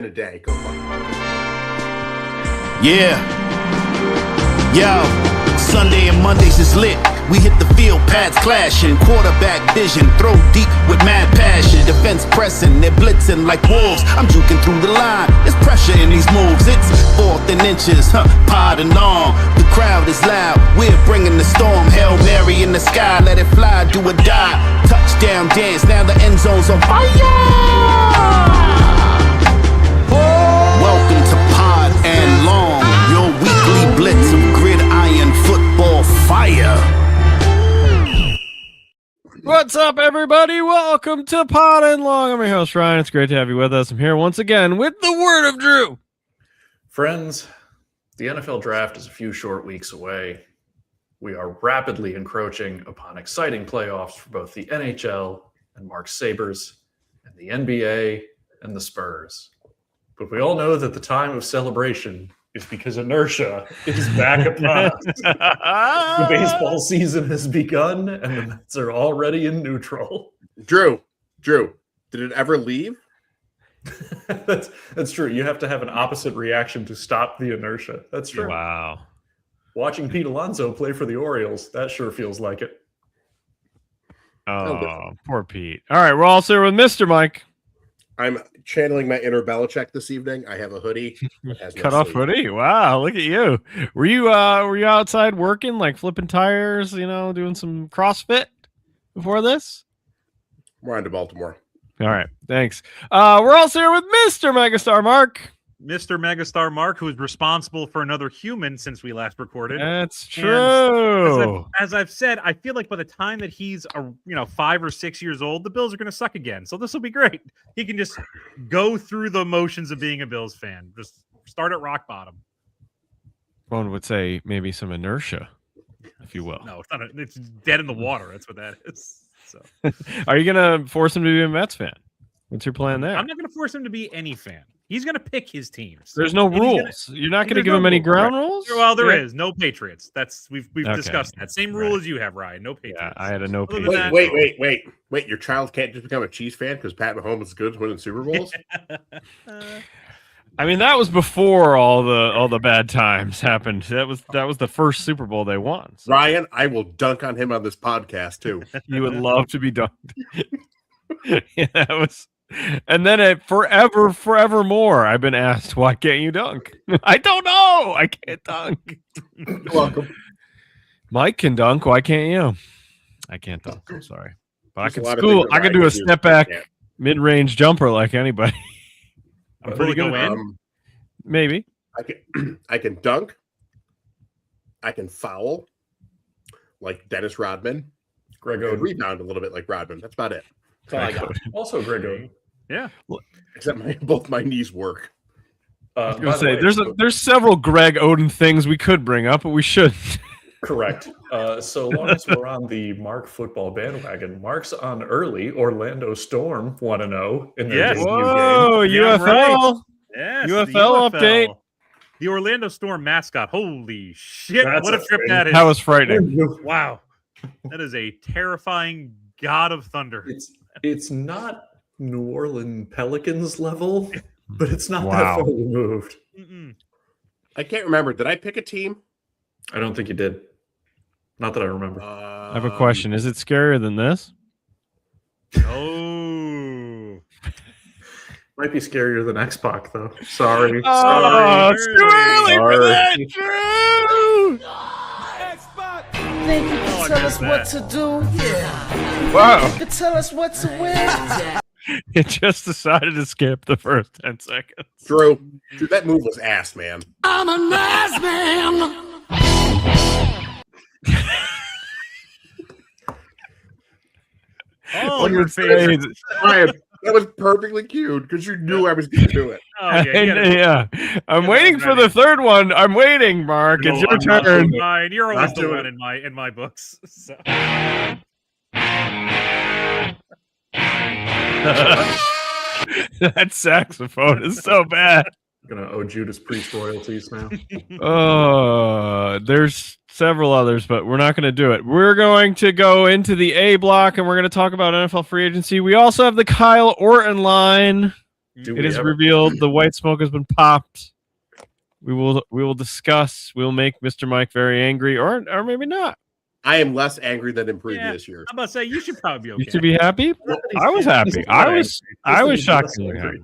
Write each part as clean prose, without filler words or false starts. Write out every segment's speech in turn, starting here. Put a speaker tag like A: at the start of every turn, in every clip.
A: a day. Go fuck.
B: Yeah. Yo, Sunday and Mondays is lit. We hit the field, pads clashing, quarterback vision, throw deep with mad passion, defense pressing, they're blitzing like wolves. I'm juking through the line, there's pressure in these moves. It's 4th and inches, pod and long. The crowd is loud, we're bringing the storm. Hail Mary in the sky, let it fly, do or die. Touchdown dance, now the end zone's on fire. Welcome to Pod and Long, your weekly blitz of gridiron football fire.
C: What's up, everybody? Welcome to Pod and Long. I'm your host, Ryan. It's great to have you with us. I'm here once again with the word of Drew.
D: Friends, the NFL draft is a few short weeks away. We are rapidly encroaching upon exciting playoffs for both the NHL and Mark's Sabres and the NBA and the Spurs. But we all know that the time of celebration is because inertia is back upon us. The baseball season has begun, and the Mets are already in neutral.
A: Drew, did it ever leave?
D: That's true. You have to have an opposite reaction to stop the inertia. That's true.
C: Wow.
D: Watching Pete Alonso play for the Orioles, that sure feels like it.
C: Oh, poor Pete. All right, we're also here with Mr. Mike.
A: I'm channeling my inner Belichick this evening. I have a hoodie.
C: Cut off hoodie. Wow, look at you. Were you outside working, like flipping tires, doing some CrossFit before this?
A: We're on to Baltimore.
C: All right, thanks. We're also here with Mr. Megastar Mark.
E: Mr. Megastar Mark, who is responsible for another human since we last recorded.
C: That's true.
E: As I've said, I feel like by the time that he's 5 or 6 years old, the Bills are going to suck again. So this will be great. He can just go through the motions of being a Bills fan. Just start at rock bottom.
C: One would say maybe some inertia, if you will.
E: No, it's not. It's dead in the water. That's what that is. So,
C: are you going to force him to be a Mets fan? What's your plan there?
E: I'm not going to force him to be any fan. He's going to pick his teams.
C: There's no rules. You're not going to give him any ground rules?
E: Well, there is. No Patriots. We've discussed that. Same rule as you have, Ryan. No Patriots.
C: Yeah, I had a no Patriots.
A: Wait. Your child can't just become a Chiefs fan because Pat Mahomes is good at winning Super Bowls?
C: I mean, that was before all the bad times happened. That was the first Super Bowl they won.
A: So. Ryan, I will dunk on him on this podcast too.
C: You would love to be dunked. Yeah, that was. And then forevermore, I've been asked, why can't you dunk? I don't know. I can't dunk.
A: You're welcome.
C: Mike can dunk. Why can't you? I can't dunk. I'm sorry. But
A: There's
C: I can do a step back mid-range jumper like anybody. I'm pretty good. Maybe.
A: I can dunk. I can foul like Dennis Rodman.
D: Greg
A: I can
D: Oden.
A: rebound a little bit like Rodman. That's about it. That's all I got.
D: Also Greg Oden.
E: Yeah.
A: Except both my knees work.
C: I was gonna say, there's several Greg Oden things we could bring up, but we shouldn't.
D: Correct. So long as we're on the Mark football bandwagon, Mark's on early. Orlando Storm 1-0 in their debut
C: Whoa,
D: game.
C: UFL.
E: Right. Yes,
C: UFL update.
E: The Orlando Storm mascot. Holy shit.
D: That's
E: what a trip that is.
C: That was frightening.
E: Wow. That is a terrifying god of thunder.
D: It's not New Orleans Pelicans level, but it's not that
C: Wow.
D: far removed.
E: Mm-mm.
A: I can't remember. Did I pick a team?
D: I don't think you did. Not that I remember.
C: I have a question. Is it scarier than this?
E: Oh.
D: Might be scarier than X-Pac, though. Sorry.
C: Oh, it's too early for that, Drew!
F: Think you can tell us what to do? Yeah.
C: Wow.
F: You can tell us what to win?
C: It just decided to skip the first 10 seconds.
A: Drew, that move was ass, man.
F: I'm a nice man.
E: Oh,
C: On
E: your
C: your
E: face.
C: face.
A: Ryan, that was perfectly cued because you knew I was going to do it.
E: Oh, yeah.
C: I'm waiting for the third one. I'm waiting, Mark.
D: No,
C: It's your
D: I'm not
C: turn.
D: doing
E: Fine. You're always
D: Not
E: the
D: doing
E: one
D: it.
E: in my books. So.
C: That saxophone is so bad.
D: I'm going to owe Judas Priest royalties now.
C: There's several others, but we're not going to do it. We're going to go into the A block, and we're going to talk about NFL free agency. We also have the Kyle Orton line. It is revealed the white smoke has been popped. We will discuss. We'll make Mr. Mike very angry, or maybe not.
A: I am less angry than in previous years.
E: I'm about to say you should probably be okay.
C: You should be happy. I was happy. I was shockingly happy.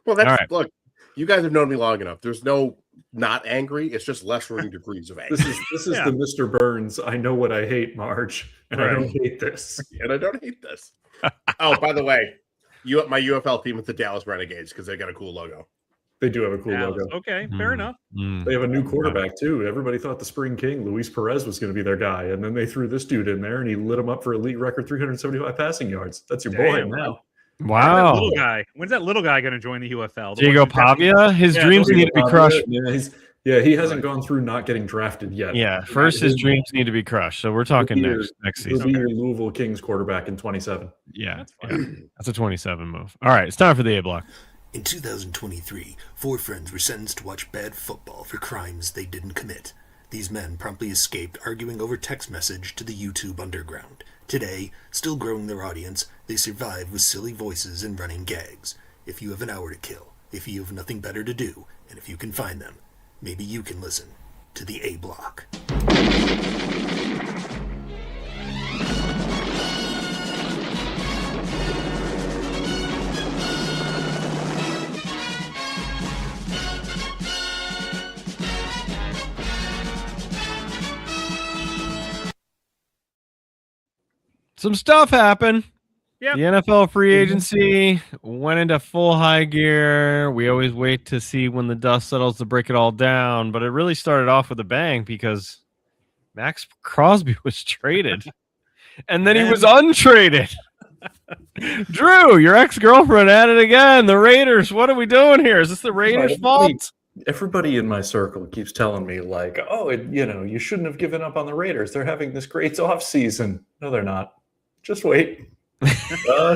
A: Well, that's
C: All right.
A: Look. You guys have known me long enough. There's no not angry. It's just lessening degrees of anger.
D: This is the Mr. Burns. I know what I hate, Marge, and I don't hate this.
A: And I don't hate this. Oh, by the way, my UFL team is the Dallas Renegades because they got a cool logo.
D: They do have a cool logo.
E: Okay, fair enough.
D: They have a new quarterback too. Everybody thought the Spring King, Luis Perez, was going to be their guy, and then they threw this dude in there, and he lit him up for elite record 375 passing yards. That's your boy now.
C: Wow.
E: Little guy. When's that little guy going to join the UFL?
C: Diego Pavia? His dreams need to be crushed.
D: He hasn't gone through not getting drafted yet.
C: Yeah, first his dreams need to be crushed. So we're talking next season.
D: He'll be your Louisville Kings quarterback in 27.
C: Yeah, that's a 27 move. All right, it's time for the A block.
G: In 2023, 4 friends were sentenced to watch bad football for crimes they didn't commit. These men promptly escaped, arguing over text message to the YouTube underground. Today, still growing their audience, they survive with silly voices and running gags. If you have an hour to kill, if you have nothing better to do, and if you can find them, maybe you can listen to the A block.
C: Some stuff happened.
E: Yep.
C: The NFL free agency went into full high gear. We always wait to see when the dust settles to break it all down, but it really started off with a bang because Maxx Crosby was traded, and then he was untraded. Drew, your ex-girlfriend at it again. The Raiders. What are we doing here? Is this the Raiders' fault?
D: Everybody in my circle keeps telling me, like, oh, you shouldn't have given up on the Raiders. They're having this great offseason. No, they're not. Just wait.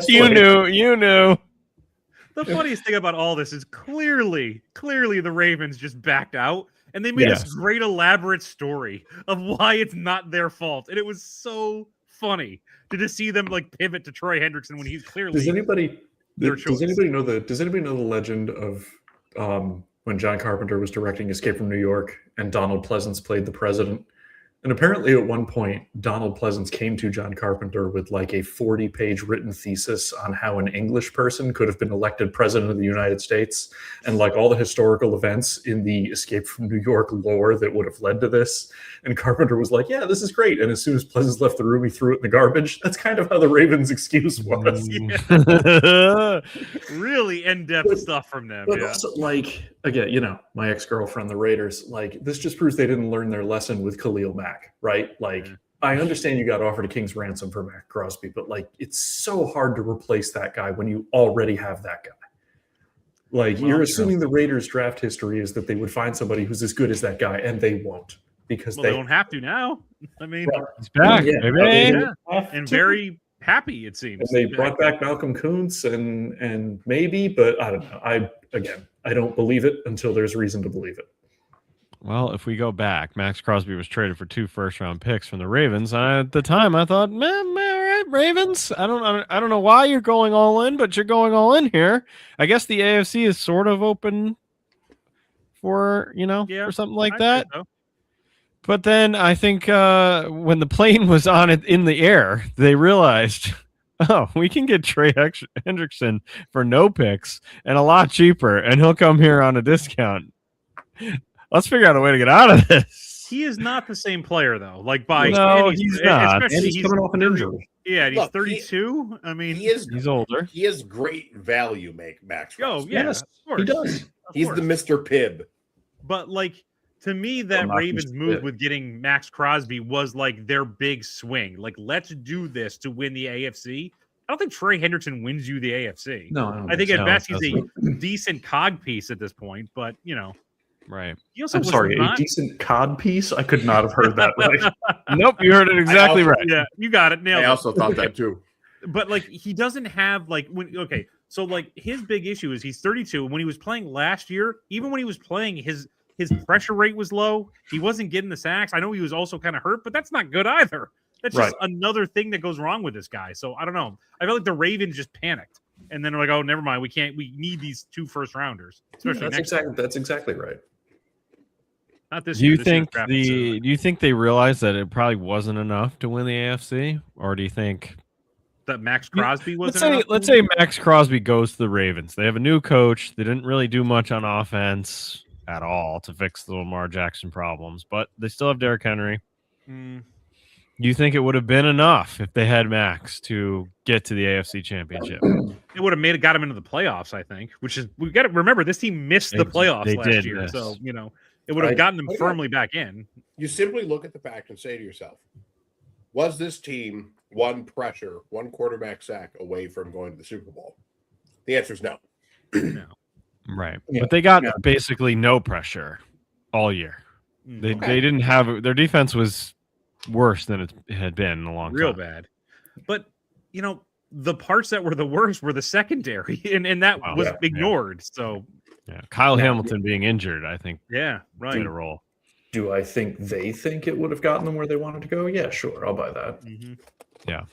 C: You knew.
E: The funniest thing about all this is clearly the Ravens just backed out, and they made this great elaborate story of why it's not their fault, and it was so funny to just see them like pivot to Troy Hendrickson when he's clearly.
D: Does anybody know the legend of when John Carpenter was directing Escape from New York and Donald Pleasance played the president? And apparently at one point, Donald Pleasance came to John Carpenter with like a 40-page written thesis on how an English person could have been elected president of the United States and like all the historical events in the Escape from New York lore that would have led to this. And Carpenter was like, yeah, this is great. And as soon as Pleasance left the room, he threw it in the garbage. That's kind of how the Ravens' excuse was.
E: Really in-depth stuff from them.
D: But also, like, again, my ex-girlfriend, the Raiders, like, this just proves they didn't learn their lesson with Khalil Mack, right? Like, I understand you got offered a king's ransom for Maxx Crosby, but, like, it's so hard to replace that guy when you already have that guy. Like, you're assuming the Raiders' draft history is that they would find somebody who's as good as that guy, and they won't. Because
E: they don't have to now. I mean,
C: he's back, baby.
E: And very happy, it seems.
D: And they brought back Malcolm Kuntz and maybe, but I don't know. I don't believe it until there's reason to believe it.
C: Well, if we go back, Maxx Crosby was traded for 2 first-round picks from the Ravens. At the time, I thought, man, all right, Ravens. I don't know why you're going all in, but you're going all in here. I guess the AFC is sort of open for for something like that. But then I think when the plane was on it in the air, they realized, oh, we can get Trey Hendrickson for no picks and a lot cheaper, and he'll come here on a discount. Let's figure out a way to get out of this.
E: He is not the same player, though. Like
C: he's not.
D: And he's coming off an injury.
E: Yeah, he's 32.
C: He's older.
A: He has great value, Maxx.
E: Oh, yes, of course.
D: He does.
A: He's the Mr. Pibb.
E: But to me, that Ravens move with getting Maxx Crosby was like their big swing. Like, let's do this to win the AFC. I don't think Trey Hendrickson wins you the AFC.
D: No,
E: I think at best he's a decent cog piece at this point. But
C: right.
D: I'm sorry, a decent cod piece? I could not have heard that right.
C: Nope, you heard it exactly right.
E: Yeah, you got it. Nailed it.
A: I also thought that too.
E: But he doesn't have so his big issue is he's 32. When he was playing last year, even when he was playing, his pressure rate was low. He wasn't getting the sacks. I know he was also kind of hurt, but that's not good either. That's just another thing that goes wrong with this guy. So I don't know. I feel like the Ravens just panicked. and then they're like, oh, never mind, we can't. We need these 2 first rounders, especially next year.
D: That's exactly right.
E: Not this
C: Do
E: year.
C: you
E: This
C: think
E: year's draft is
C: do you think they realized that it probably wasn't enough to win the AFC, or do you think
E: that Maxx Crosby wasn't?
C: Let's say Maxx Crosby goes to the Ravens. They have a new coach. They didn't really do much on offense at all to fix the Lamar Jackson problems, but they still have Derrick Henry. You think it would have been enough if they had Max to get to the AFC Championship?
E: It would have got him into the playoffs, I think. Which is, we've got to remember, this team missed the playoffs last year,
C: miss.
E: so it would have gotten them firmly back in.
A: You simply look at the fact and say to yourself, was this team one quarterback sack away from going to the Super Bowl? The answer is no.
E: No.
C: Right. Yeah. But they got basically no pressure all year. They didn't have, their defense was worse than it had been in a long time.
E: Real bad. But, the parts that were the worst were the secondary, and that was ignored. So,
C: Kyle Hamilton being injured, I think.
E: Yeah, right.
C: Played a role.
D: Do I think they think it would have gotten them where they wanted to go? Yeah, sure. I'll buy that.
E: Mm-hmm.
C: Yeah.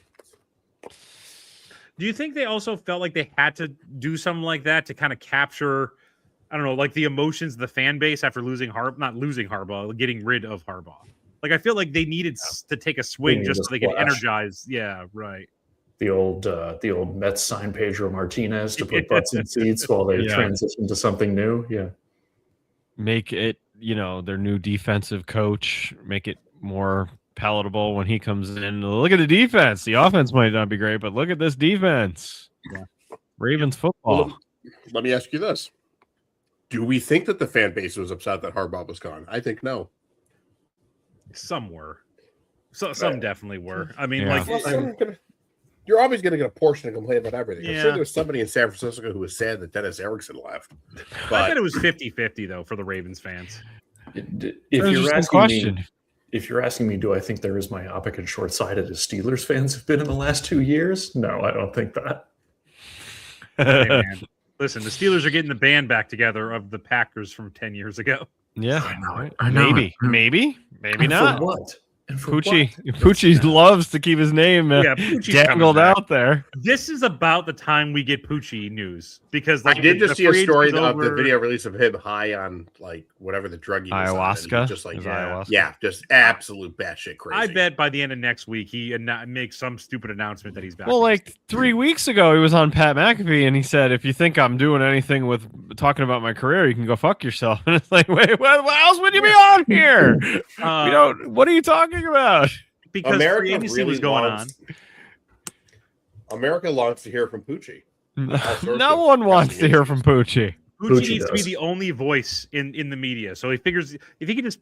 E: Do you think they also felt like they had to do something like that to kind of capture, I don't know, like the emotions of the fan base after not losing Harbaugh, getting rid of Harbaugh? Like, I feel like they needed to take a swing just so they could energize. Yeah, right.
D: The old Mets sign Pedro Martinez to put butts in seats while they transition to something new. Yeah.
C: Make it, their new defensive coach, make it more palatable when he comes in. Look at the defense. The offense might not be great, but look at this defense. Yeah. Ravens football.
A: Well, let me ask you this. Do we think that the fan base was upset that Harbaugh was gone? I think no.
E: Some were. Some definitely were. I mean,
A: you're always going to get a portion to complain about everything.
E: Yeah.
A: I'm sure there was somebody in San Francisco who was sad that Dennis Erickson left. But
E: I bet it was 50-50, though, for the Ravens fans.
D: If you're asking me, do I think they're as myopic and short-sighted as Steelers fans have been in the last 2 years? No, I don't think that.
E: Hey, man. Listen, the Steelers are getting the band back together of the Packers from 10 years ago.
C: Yeah,
D: I know.
C: Maybe not.
D: For what?
C: Poochie loves to keep his name dangled out there.
E: This is about the time we get Poochie news because
A: I did just see a story of the video release of him high on whatever the drug he was
C: ayahuasca.
A: On, just ayahuasca. Just absolute batshit crazy.
E: I bet by the end of next week he makes some stupid announcement that he's back.
C: Well, 3 weeks ago he was on Pat McAfee and he said, "If you think I'm doing anything with talking about my career, you can go fuck yourself." And it's like, wait, what else would you be on here? What are you talking about?
E: Because
A: America
E: really was going on.
A: America wants to hear from Poochie.
C: No one wants to hear from Poochie.
E: Poochie needs to be the only voice in the media. So he figures if he can just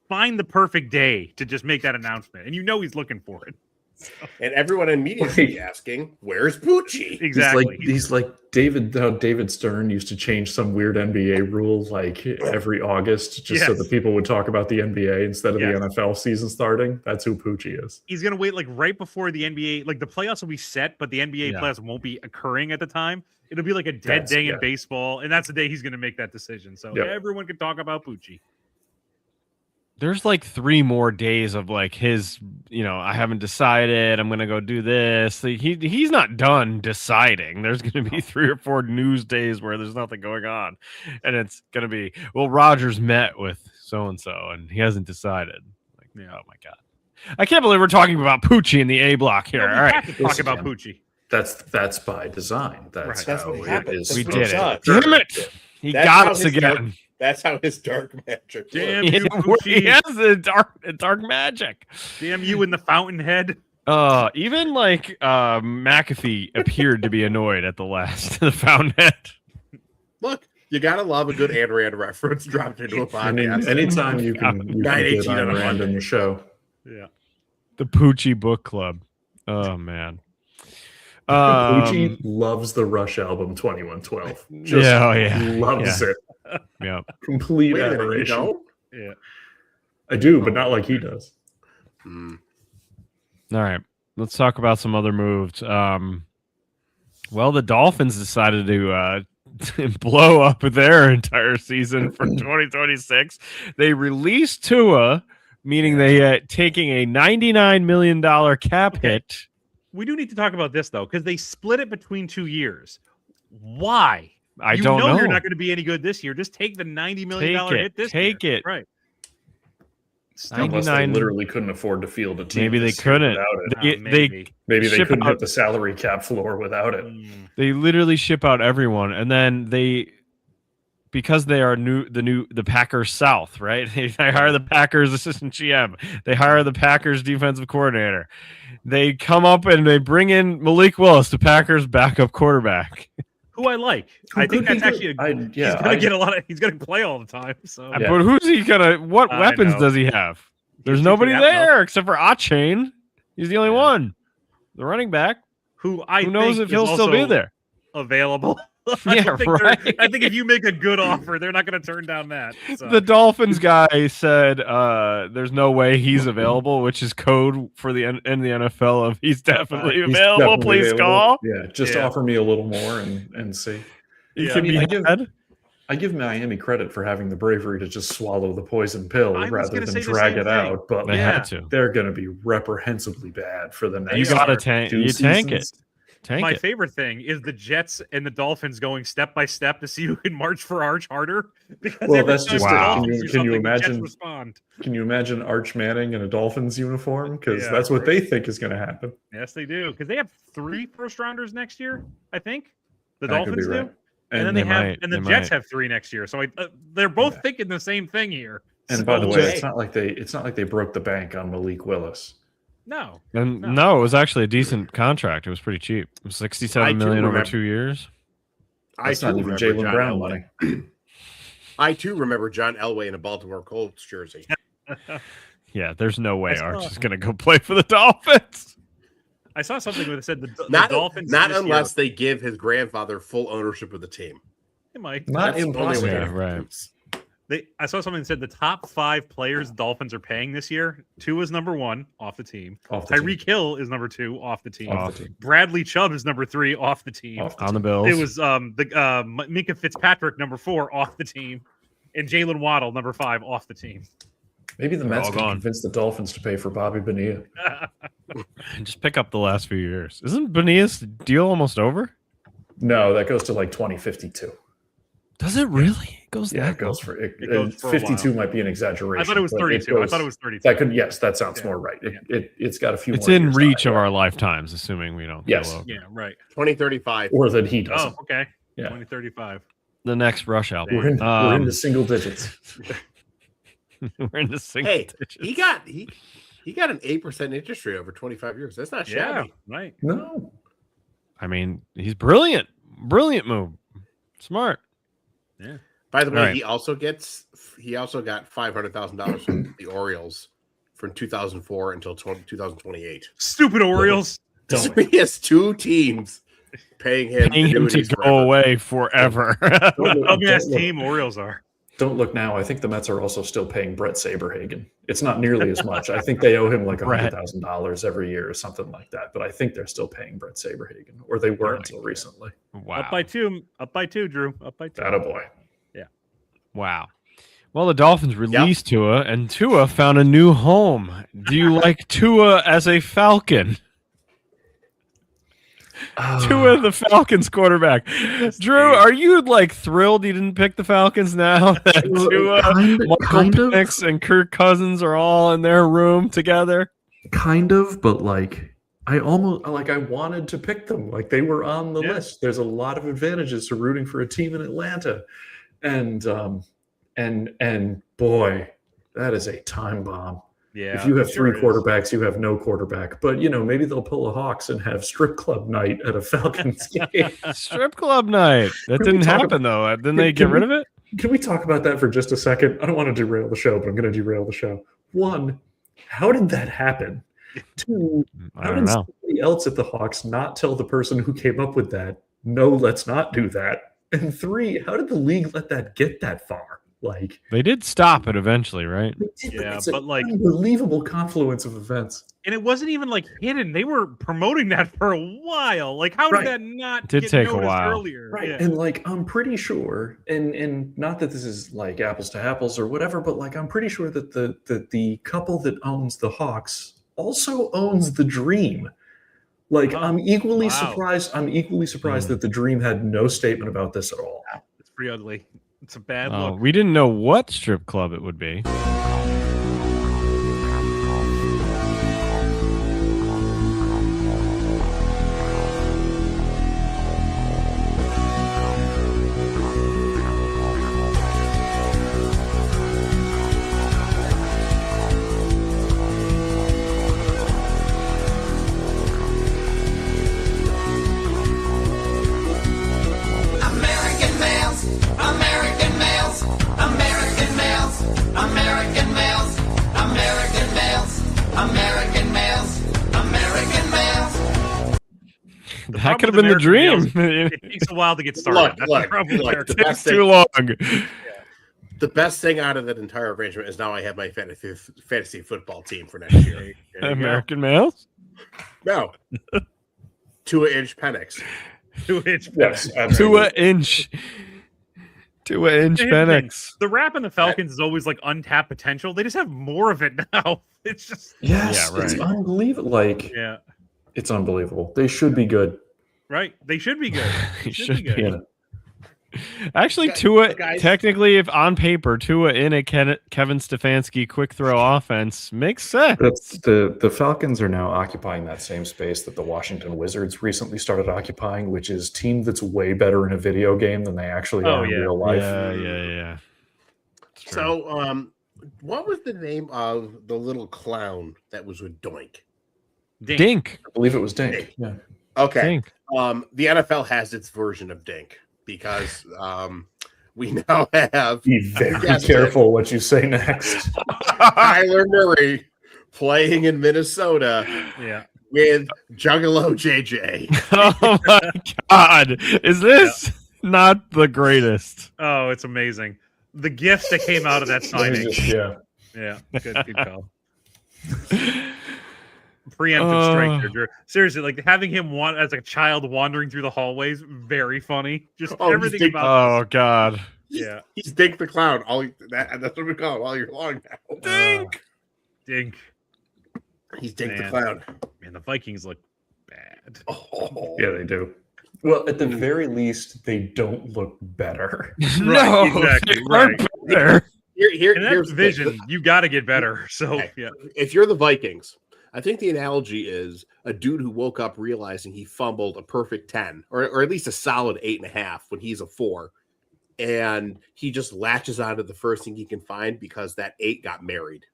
E: find the perfect day to just make that announcement, and he's looking for it.
A: And everyone in media is be asking, "Where's Poochie?"
E: Exactly.
D: He's like David Stern used to change some weird NBA rule every August just so that people would talk about the NBA instead of the NFL season starting. That's who Poochie is.
E: He's gonna wait right before the NBA, the playoffs will be set, but the NBA playoffs won't be occurring at the time. It'll be like a dead day in baseball, and that's the day he's gonna make that decision. So everyone can talk about Poochie.
C: There's 3 more days of his, I haven't decided. I'm going to go do this. He's not done deciding. There's going to be 3 or 4 news days where there's nothing going on. And it's going to be, Rodgers met with so-and-so and he hasn't decided. Oh my God. I can't believe we're talking about Poochie in the A block here. All right.
E: Talk about Poochie.
D: That's by design. That's how it is.
C: We did it. Damn it. He got us again.
A: That's how his dark magic works.
E: Damn you, Poochie.
C: He has the dark magic.
E: Damn you in the fountainhead.
C: Even McAfee appeared to be annoyed at the fountainhead.
A: Look, you gotta love a good Ayn Rand reference dropped into a podcast.
D: Anytime you can get Ayn Rand in the show.
E: Yeah.
C: The Poochie Book Club. Oh man.
D: Poochie loves the Rush album 2112. Loves it.
C: Yeah.
D: Complete adoration.
E: Yeah.
D: I do, but not like he does.
C: All right. Let's talk about some other moves. The Dolphins decided to blow up their entire season for 2026. They released Tua, meaning they taking a $99 million cap hit.
E: We do need to talk about this, though, because they split it between 2 years. Why?
C: I don't know.
E: You're not going to be any good this year. Just take the $90 million hit this year.
C: Take it.
E: Right.
D: Unless they literally couldn't afford to field a team.
C: Maybe they couldn't.
D: Maybe they couldn't hit the salary cap floor without it.
C: They literally ship out everyone, and then because they are the Packers South, right? They hire the Packers assistant GM. They hire the Packers defensive coordinator. They come up and they bring in Malik Willis, the Packers backup quarterback.
E: Who I like. I think that's actually he's gonna get a lot of. He's gonna play all the time. So,
C: but who's he gonna? What weapons does he have? There's nobody there except for Etienne. He's the only one. The running back.
E: Who
C: knows if he'll still be there?
E: Available.
C: Yeah, right.
E: I think if you make a good offer, they're not going to turn down that. So.
C: The Dolphins guy said there's no way he's available, which is code for the in the NFL of he's definitely available. Please call.
D: Yeah, just offer me a little more and see. I give Miami credit for having the bravery to just swallow the poison pill rather than drag it out. But
C: they had to.
D: They're going to be reprehensibly bad for the next.
C: You got to tank it.
E: My favorite thing is the Jets and the Dolphins going step by step to see who can march for Arch harder. Because
D: that's just can you imagine?
E: Respond.
D: Can you imagine Arch Manning in a Dolphins uniform? Because that's what they think is going to happen.
E: Yes, they do. Because they have 3 first-rounders next year. I think the Dolphins do, and then the Jets have 3 next year. So they're both thinking the same thing here.
D: And by the way, it's not like they broke the bank on Malik Willis.
E: No.
C: No, it was actually a decent contract. It was pretty cheap. It was $67 million over 2 years.
D: That's not even Jalen Brown money.
A: I too remember John Elway in a Baltimore Colts jersey.
C: Yeah, there's no way Arch is going to go play for the Dolphins.
E: I saw something that said the Dolphins.
A: Not unless they give his grandfather full ownership of the team.
E: They might.
D: Not impossible.
C: Yeah, right.
E: I saw something that said the top 5 players Dolphins are paying this year. Tua is number 1 off the team. Tyreek Hill is number 2 off the team. Bradley Chubb is number 3 off the team.
C: On the Bills.
E: It was Minka Fitzpatrick number 4 off the team, and Jalen Waddle number 5 off the team.
D: Maybe the Mets can convince the Dolphins to pay for Bobby Bonilla.
C: Just pick up the last few years. Isn't Bonilla's deal almost over?
D: No, that goes to like 2052.
C: Does it really? It goes
D: 52 might be an exaggeration.
E: I thought it was 32. I thought it was 32.
D: That sounds more right. It's got a few.
C: It's in reach of our lifetimes, assuming we don't.
D: Yes.
E: Yeah. Right.
A: 2035,
D: or that he doesn't.
E: Oh, okay.
D: Yeah.
E: 2035.
C: The next Rush album.
D: We're in the single digits.
C: We're in the single digits.
A: He got an 8% interest rate over 25 years. That's not shabby.
E: Yeah. Right.
D: No.
C: I mean, he's brilliant. Brilliant move. Smart.
E: Yeah.
A: By the way, he also got $500,000 from the Orioles from 2004 until 2028.
E: Stupid Orioles.
A: He has 2 teams paying him
C: to go away forever.
E: How best team Orioles are.
D: Don't look now. I think the Mets are also still paying Brett Saberhagen. It's not nearly as much. I think they owe him like $100,000 every year or something like that. But I think they're still paying Brett Saberhagen, or they were until recently.
C: Wow.
E: Up by two, Drew. Up by 2.
D: Attaboy.
E: Yeah.
C: Wow. Well, the Dolphins released Tua, and Tua found a new home. Do you like Tua as a Falcon? Tua, the Falcons quarterback. Drew, are you thrilled you didn't pick the Falcons now that Tua, Michael Penix, and Kirk Cousins are all in their room together?
D: Kind of, but I wanted to pick them. They were on the list. There's a lot of advantages to rooting for a team in Atlanta, and boy, that is a time bomb.
E: Yeah,
D: if you have 3 quarterbacks, you have no quarterback. But, maybe they'll pull a Hawks and have strip club night at a Falcons game.
C: Strip club night. That didn't happen, though. Didn't they get rid of it?
D: Can we talk about that for just a second? I don't want to derail the show, but I'm going to derail the show. 1, how did that happen? 2, how did somebody else at the Hawks not tell the person who came up with that, no, let's not do that? And 3, how did the league let that get that far?
C: They did stop it eventually, right?
E: Yeah,
D: it's
E: but
D: an unbelievable confluence of events.
E: And it wasn't even hidden. They were promoting that for a while. How did that not
C: get
E: take
C: a while
E: earlier?
D: Right.
E: Yeah.
D: And I'm pretty sure, and not that this is apples to apples or whatever, but I'm pretty sure that the couple that owns the Hawks also owns the Dream, Like, I'm equally
E: wow.
D: surprised. I'm equally surprised that the Dream had no statement about this at all.
E: It's pretty ugly. It's a bad look.
C: We didn't know what strip club it would be. That could have been the Dream.
E: It takes a while to get started.
A: The best
C: too long.
A: The best thing out of that entire arrangement is now I have my fantasy football team for next year.
C: American males?
A: No. 2-inch Penix.
E: 2-inch.
D: Yes,
C: Tua inch Penix.
E: The rap in the Falcons is always like untapped potential. They just have more of it now. It's just
D: it's unbelievable. Like, it's unbelievable. They should be good.
E: Right. They should be good.
C: They should be good.
D: Yeah.
C: Actually, Tua, technically, if on paper, Tua in a Kevin Stefanski quick throw offense makes sense.
D: But the Falcons are now occupying that same space that the Washington Wizards recently started occupying, which is team that's way better in a video game than they actually are in real life.
C: Yeah.
A: So, what was the name of the little clown that was with Doink?
C: Dink.
D: I believe it was Dink. Yeah.
A: Okay.
C: Dink.
A: The NFL has its version of Dink because we now have.
D: Be very careful what you say next.
A: Kyler Murray playing in Minnesota with Juggalo JJ.
C: Oh my God. Is this not the greatest?
E: Oh, it's amazing. The gifts that came out of that signing. Yeah. Good call. Preemptive strike there, Drew. Seriously, like having him as a child wandering through the hallways, very funny. Just everything about.
C: Oh God.
E: Yeah.
A: He's Dink the Clown. That's what we call him all year long now.
E: Dink.
A: He's Dink the Clown.
E: Man, the Vikings look bad.
A: Oh.
D: Yeah, they do. Well, at the very least, they don't look better.
C: No,
E: exactly.
C: Better.
A: Here's
E: that division, you got to get better. So,
A: if you're the Vikings, I think the analogy is a dude who woke up realizing he fumbled a perfect 10 or at least a solid 8.5 when he's a 4. And he just latches onto the first thing he can find because that 8 got married.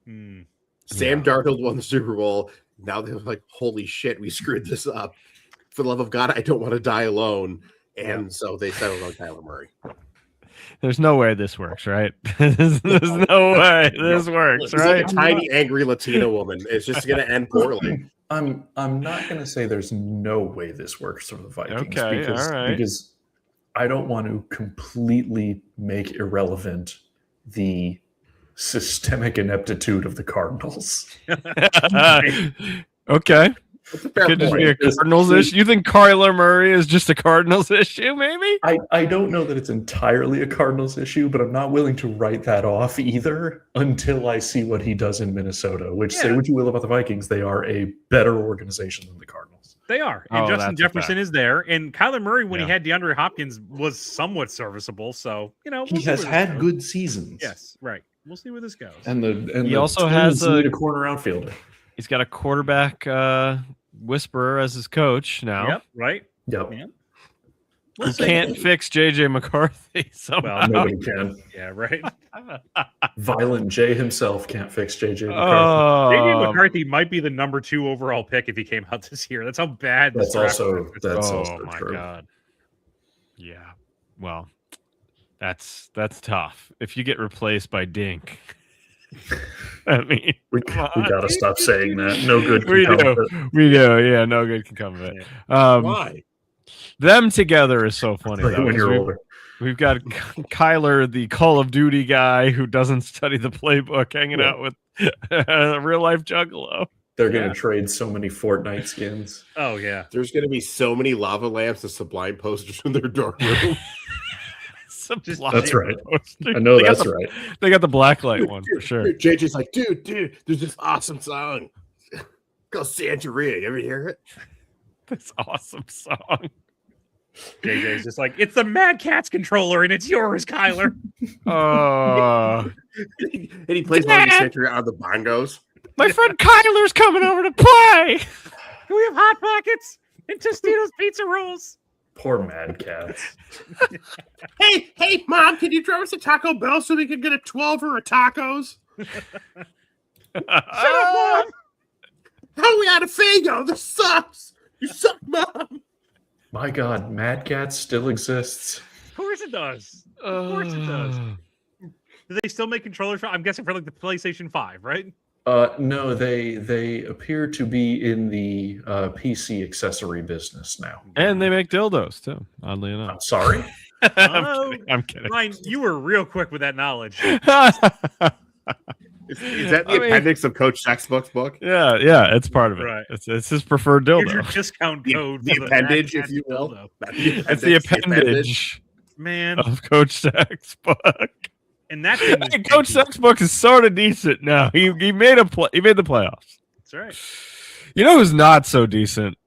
A: Sam Darnold won the Super Bowl. Now they're like, holy shit, we screwed this up. For the love of God, I don't want to die alone. And so they settled on Kyler Murray.
C: There's no way this works, right? There's no way this works,
A: It's
C: right?
A: like a tiny, angry Latina woman. It's just going to end poorly.
D: I'm not going to say there's no way this works for the Vikings.
C: Okay,
D: because I don't want to completely make irrelevant the systemic ineptitude of the Cardinals.
C: Okay.
A: Could
C: just be a Cardinals issue. You think Kyler Murray is just a Cardinals issue, maybe?
D: I don't know that it's entirely a Cardinals issue, but I'm not willing to write that off either until I see what he does in Minnesota, which say what you will about the Vikings, they are a better organization than the Cardinals.
E: They are. And Justin Jefferson is there. And Kyler Murray, when he had DeAndre Hopkins, was somewhat serviceable. So,
D: he has had good seasons.
E: Yes, right. We'll see where this goes.
D: And
C: he also has
D: a corner outfielder.
C: He's got a quarterback whisperer as his coach now.
E: Yep, right.
D: Yep.
E: Yeah.
C: He can't fix JJ McCarthy somehow.
D: Well, nobody can.
E: Yeah, right.
D: Violent J himself can't fix JJ McCarthy.
E: JJ McCarthy might be the number 2 overall pick if he came out this year. That's how bad this draft is.
C: That's
D: also
C: my
D: true.
C: God. Yeah. Well, that's tough. If you get replaced by Dink. I mean,
D: we gotta stop saying that. No good can come of it.
C: We do. Yeah, no good can come of it.
A: Why?
C: Them together is so funny. Though,
D: when you're older.
C: We've got Kyler, the Call of Duty guy who doesn't study the playbook, hanging out with a real life Juggalo.
D: They're going to trade so many Fortnite skins.
E: Oh, yeah.
A: There's going to be so many lava lamps and Sublime posters in their dorm room.
D: That's right. I know that's right.
C: They got the blacklight one for sure.
A: JJ's like, dude, there's this awesome song. Go Santeria. You ever hear it?
C: this awesome song.
E: JJ's just like, it's the Mad Catz controller and it's yours, Kyler.
A: And he plays Marty Citric on the bongos.
C: My friend Kyler's coming over to play.
E: Do we have Hot Pockets and Tostitos pizza rolls?
D: Poor Mad Catz.
A: Hey, Mom, can you drive us to Taco Bell so we can get a 12er of tacos? Shut up, Mom! How are we out of Fago? This sucks. You suck, Mom.
D: My God, Mad Catz still exists.
E: Of course it does. Of course it does. Do they still make controllers? I'm guessing for like the PlayStation 5, right?
D: No, they appear to be in the PC accessory business now.
C: And they make dildos too, oddly enough.
D: I'm sorry.
C: I'm kidding.
E: Ryan, you were real quick with that knowledge.
A: Is that the appendix of Coach Textbook's book?
C: Yeah, it's part of it.
E: Right.
C: It's his preferred dildo.
E: Here's your discount code.
A: The
E: for
A: appendage,
E: Mad
A: if you
E: Catz
A: will.
E: dildo.
C: It's the appendage
E: Man.
C: of Coach Textbook.
E: And that thing
C: Hey, Coach Textbook is sort of decent now. He made the playoffs.
E: That's right.
C: You know who's not so decent?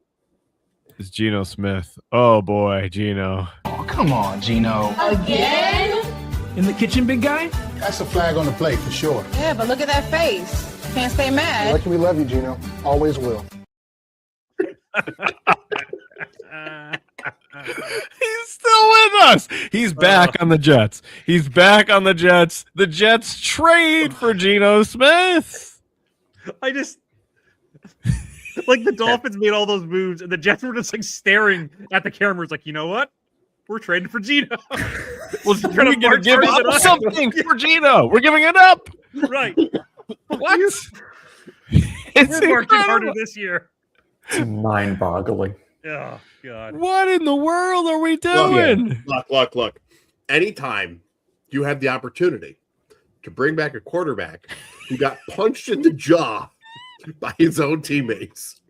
C: Is Geno Smith. Oh boy, Geno.
F: Oh, come on, Geno.
H: Again?
F: In the kitchen, big guy?
I: That's a flag on the plate for sure.
H: Yeah, but look at that face. Can't stay mad.
I: Lucky we love you, Geno. Always will.
C: He's still with us. He's back on the Jets. He's back on the Jets. The Jets trade for Geno Smith.
E: I just like the Dolphins made all those moves, and the Jets were just like staring at the cameras, like, you know what? We're trading for Geno.
C: We're going to give up something for Geno. We're giving it up.
E: Right.
C: What?
E: We're working harder this year.
D: It's mind-boggling.
E: Oh, God.
C: What in the world are we doing?
A: Look. Anytime you have the opportunity to bring back a quarterback who got punched in the jaw by his own teammates,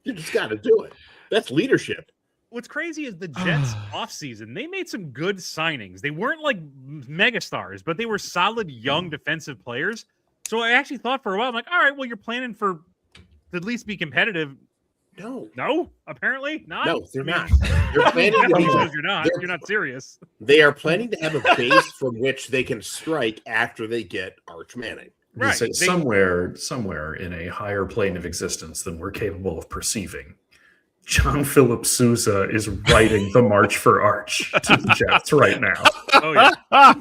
A: you just got to do it. That's leadership.
E: What's crazy is the Jets offseason, they made some good signings. They weren't like megastars, but they were solid young defensive players. So I actually thought for a while, I'm like, all right, well, you're planning to at least be competitive. No, apparently not.
A: No, they're not. You're planning to be.
E: You're not. You're not serious.
A: They are planning to have a base from which they can strike after they get Arch Manning.
E: Right.
D: Somewhere in a higher plane of existence than we're capable of perceiving, John Philip Sousa is writing the March for Arch to the Jets right now.
E: Oh, yeah.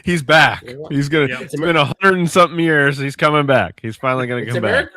C: He's back. He's gonna. Yeah. It's been 100 and something years. He's coming back. He's finally gonna come back.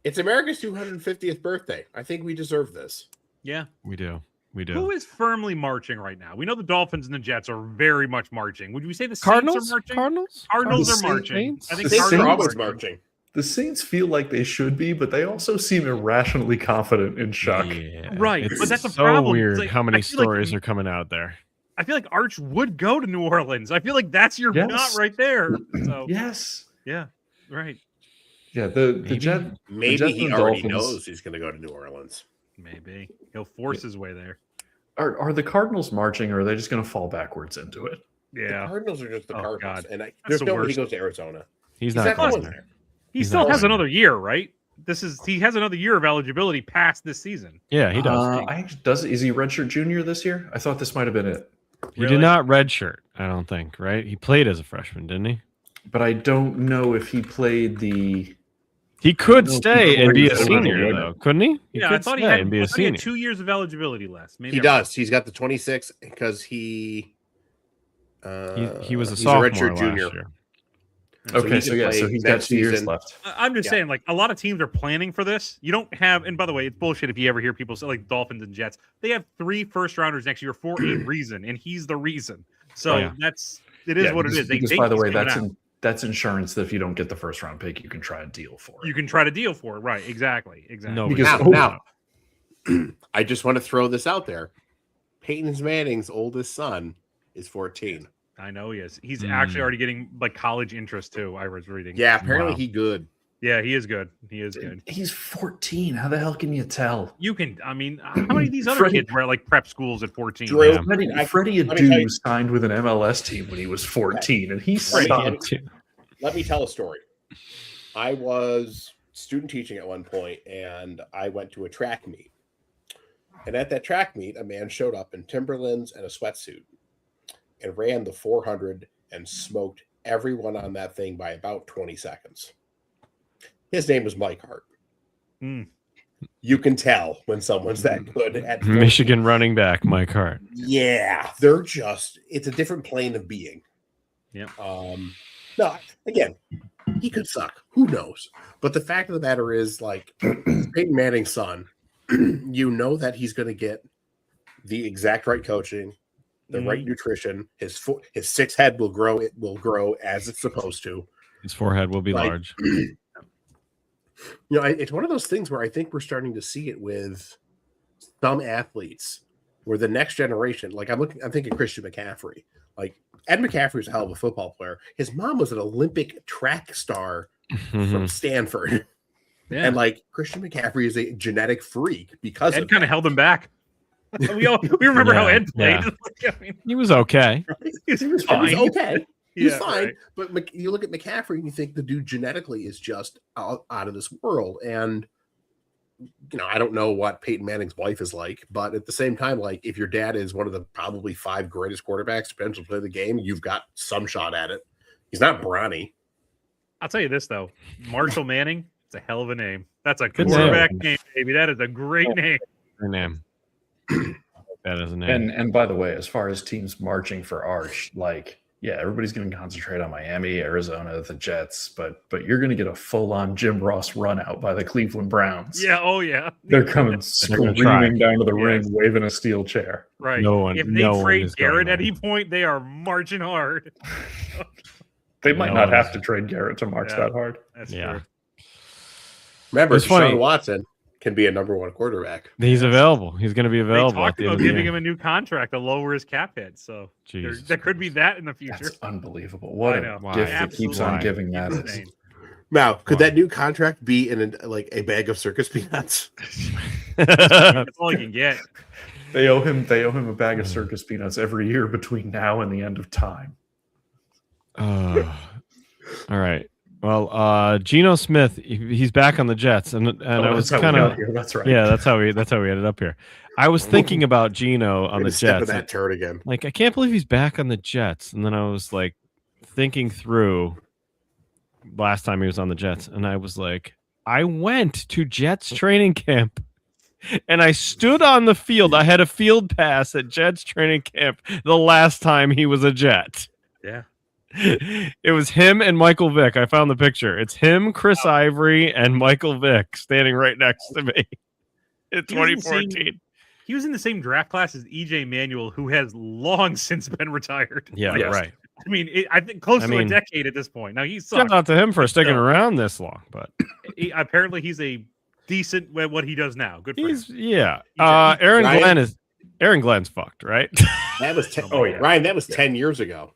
A: It's America's 250th birthday. I think we deserve this.
E: Yeah,
C: we do. We do.
E: Who is firmly marching right now? We know the Dolphins and the Jets are very much marching. Would we say the
C: Cardinals
E: Saints are marching?
C: Cardinals
E: are marching. I think
A: the Saints are always marching.
D: The Saints feel like they should be, but they also seem irrationally confident in Chuck.
C: Yeah,
E: right,
C: it's
E: but that's a
C: so
E: problem.
C: Weird
E: like,
C: how many stories are coming out there.
E: I feel like Arch would go to New Orleans. I feel like that's your shot right there. So,
D: yes.
E: Yeah. Right.
D: Yeah. The Jet.
A: Maybe he already knows he's going to go to New Orleans.
E: Maybe he'll force his way there.
D: Are the Cardinals marching, or are they just going to fall backwards into it?
E: Yeah.
A: The Cardinals are just the Cardinals,
E: God.
A: and there's no way he goes to Arizona.
C: He's not going there.
E: He still has another year, right? He has another year of eligibility past this season.
C: Yeah, he does.
D: Is he redshirt junior this year? I thought this might have been it.
C: He did not redshirt, I don't think, right? He played as a freshman, didn't he?
D: But I don't know if he played the...
C: He could stay and be a senior, though, couldn't he?
E: Yeah, I thought he had 2 years of eligibility left. Maybe
A: he does. He's got the 26 because he
C: was a sophomore
A: redshirt junior.
C: Last year.
D: Okay, so he's got 2 years left.
E: I'm just saying, like, a lot of teams are planning for this. You don't have, and by the way, it's bullshit if you ever hear people say, like, Dolphins and Jets. They have 3 first-rounders next year for a reason, and he's the reason. So it is what it is.
D: Because, by the way, that's insurance that if you don't get the first-round pick, you can try a deal for it.
E: You can try to deal for it, right? Exactly.
C: No,
A: now, I just want to throw this out there. Peyton Manning's oldest son is 14.
E: I know he is. He's actually already getting like college interest too. I was reading.
A: Yeah, apparently he good.
E: Yeah, he is good. He is good.
D: He's 14. How the hell can you tell?
E: You can. I mean, how many of these other kids were at like prep schools at 14?
D: Freddie Adu signed with an MLS team when he was 14, and he stopped.
A: Let me tell a story. I was student teaching at one point, and I went to a track meet. And at that track meet, a man showed up in Timberlands and a sweatsuit and ran the 400 and smoked everyone on that thing by about 20 seconds. His name was Mike Hart. You can tell when someone's that good at
C: Michigan running back Mike Hart.
A: Yeah, they're just, it's a different plane of being.
E: Yeah.
A: No, again, he could suck. Who knows? But the fact of the matter is, like, Peyton Manning's son, you know that he's going to get the exact right coaching, the right nutrition. His six head will grow. It will grow as it's supposed to.
C: His forehead will be large.
A: You know, it's one of those things where I think we're starting to see it with some athletes, where the next generation, like I'm thinking Christian McCaffrey. Like Ed McCaffrey's a hell of a football player. His mom was an Olympic track star from Stanford.
E: Yeah.
A: And like Christian McCaffrey is a genetic freak because
E: Ed kind of held him back. We remember how Ed played.
C: Yeah. I mean, he was okay.
E: He was fine.
A: He was okay. He's fine.
E: Right.
A: But you look at McCaffrey and you think the dude genetically is just out of this world. And, you know, I don't know what Peyton Manning's wife is like, but at the same time, like if your dad is one of the probably 5 greatest quarterbacks to potentially play the game, you've got some shot at it. He's not brawny.
E: I'll tell you this, though. Marshall Manning, it's a hell of a name. That's a
C: Good
E: quarterback name, baby. That is a great name.
C: Her name. That is a name.
D: And by the way, as far as teams marching for Arch, like, yeah, everybody's going to concentrate on Miami, Arizona, the Jets, but you're going to get a full-on Jim Ross run out by the Cleveland Browns.
E: Yeah, oh yeah.
D: They're coming screaming down to the ring, waving a steel chair.
E: Right.
C: If
E: they trade Garrett at any point, they are marching hard.
D: They might not have to trade Garrett to march that hard.
E: That's true.
A: Remember,
C: It's funny.
A: Deshaun Watson can be a number 1 quarterback.
C: He's available. He's going to be available.
E: They talked about giving him a new contract to lower his cap hit. So there could be that in the future.
D: That's unbelievable. What a gift that keeps on giving that is.
A: Now, could that new contract be in a bag of circus peanuts?
E: That's all you can get.
D: They owe him a bag of circus peanuts every year between now and the end of time.
C: All right. Well, Geno Smith, he's back on the Jets, and I was kind of
D: that's right.
C: Yeah, that's how we ended up here. I was thinking about Geno on the Jets.
A: That turd again.
C: Like, I can't believe he's back on the Jets, and then I was like thinking through last time he was on the Jets, and I was like, I went to Jets training camp, and I stood on the field. I had a field pass at Jets training camp the last time he was a Jet.
E: Yeah.
C: It was him and Michael Vick. I found the picture. It's him, Chris Ivory, and Michael Vick standing right next to me in 2014.
E: He was in the same draft class as EJ Manuel, who has long since been retired.
C: Yeah, right.
E: I mean, I think close to a decade at this point. Now he's
C: shout out to him for sticking around this long, but
E: apparently he's a decent at what he does now. Good for him.
C: Yeah. Aaron Glenn's fucked, right?
A: That was Ryan. That was 10 years ago.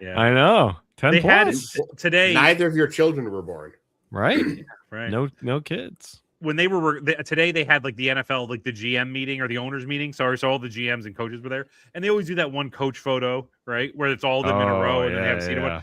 C: Yeah, I know. 10
E: they
C: plus.
E: had today.
A: Neither of your children were born.
C: Right.
E: Right.
C: No kids.
E: When they were today, they had like the NFL, like the GM meeting or the owners meeting. Sorry, so all the GMs and coaches were there, and they always do that one coach photo, right, where it's all of them in a row, and then they have seen one.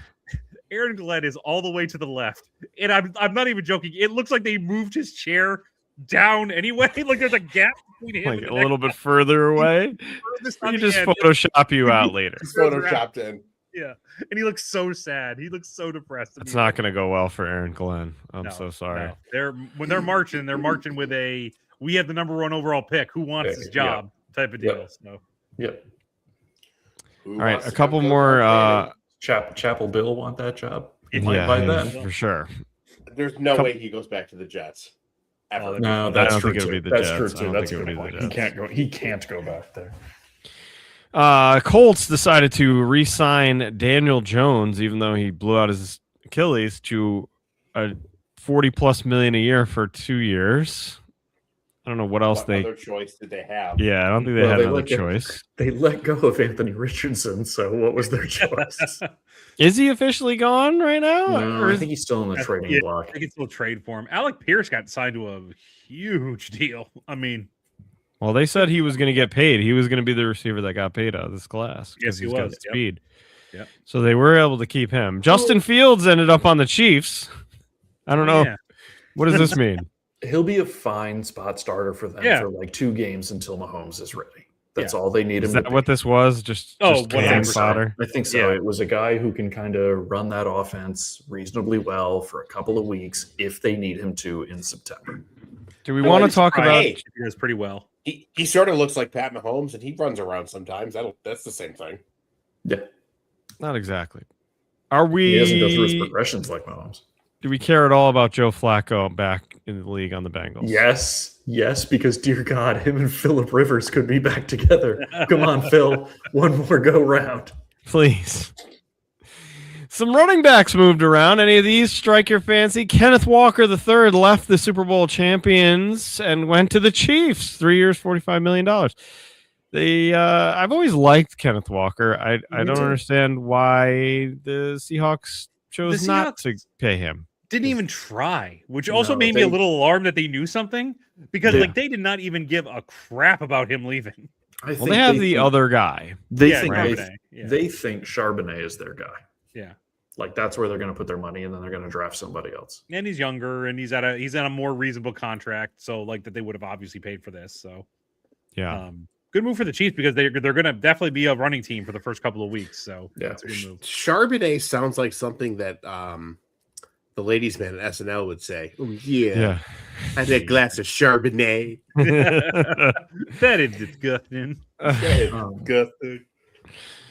E: Aaron Glenn is all the way to the left, and I'm not even joking. It looks like they moved his chair down anyway. Like there's a gap between him,
C: like a little bit further away. You just Photoshop you out later.
A: Photoshopped in.
E: Yeah, and he looks so sad. He looks so depressed.
C: It's not going to go well for Aaron Glenn. I'm so sorry.
E: No. When they're marching with a we have the number 1 overall pick. Who wants his job type of deal. So.
C: All right, a couple more.
D: Chapel Bill want that job.
C: For sure.
A: There's no way he goes back to the Jets. Ever.
D: No, that's true too.
C: That's
D: true too. That's a good point. He can't go back there.
C: Colts decided to re-sign Daniel Jones, even though he blew out his Achilles, to a $40+ million a year for 2 years. I don't know what else
A: other choice did they have?
C: Yeah, I don't think they had another choice.
D: They let go of Anthony Richardson, so what was their choice?
C: Is he officially gone right now?
D: No, I think he's still in the trading block.
E: I think it's still trade for him. Alec Pierce got signed to a huge deal. I mean,
C: well, they said he was going to get paid. He was going to be the receiver that got paid out of this class.
E: Yes,
C: he's got speed.
E: Yep.
C: So they were able to keep him. Justin Fields ended up on the Chiefs. I don't know.
E: Yeah.
C: What does this mean?
D: He'll be a fine spot starter for them for like 2 games until Mahomes is ready. That's all they need him
C: Is
D: to
C: that what this was? Just cannon
D: 100%.
C: fodder?
D: I think so. It was a guy who can kind of run that offense reasonably well for a couple of weeks if they need him to in September.
C: Do we want to talk about?
E: He does pretty well.
A: He sort of looks like Pat Mahomes, and he runs around sometimes. That's the same thing.
D: Yeah,
C: not exactly. Are we?
D: He doesn't go through his progressions like Mahomes.
C: Do we care at all about Joe Flacco back in the league on the Bengals?
D: Yes, because dear God, him and Phillip Rivers could be back together. Come on, Phil, one more go round,
C: please. Some running backs moved around. Any of these strike your fancy? Kenneth Walker III left the Super Bowl champions and went to the Chiefs. 3 years, $45 million. I've always liked Kenneth Walker. I don't understand why the Seahawks chose not to pay him.
E: Didn't even try, which also made me a little alarmed that they knew something because they did not even give a crap about him leaving.
C: They have the other guy.
D: They think Charbonnet is their guy.
E: Yeah.
D: Like that's where they're going to put their money, and then they're going to draft somebody else.
E: And he's younger, and he's at a more reasonable contract, so like that they would have obviously paid for this. So, good move for the Chiefs because they're going to definitely be a running team for the first couple of weeks. So that's a good move.
A: Charbonnet sounds like something that the ladies' man at SNL would say. Oh, yeah. I had a glass of Charbonnet.
E: That is disgusting.
A: Disgusting.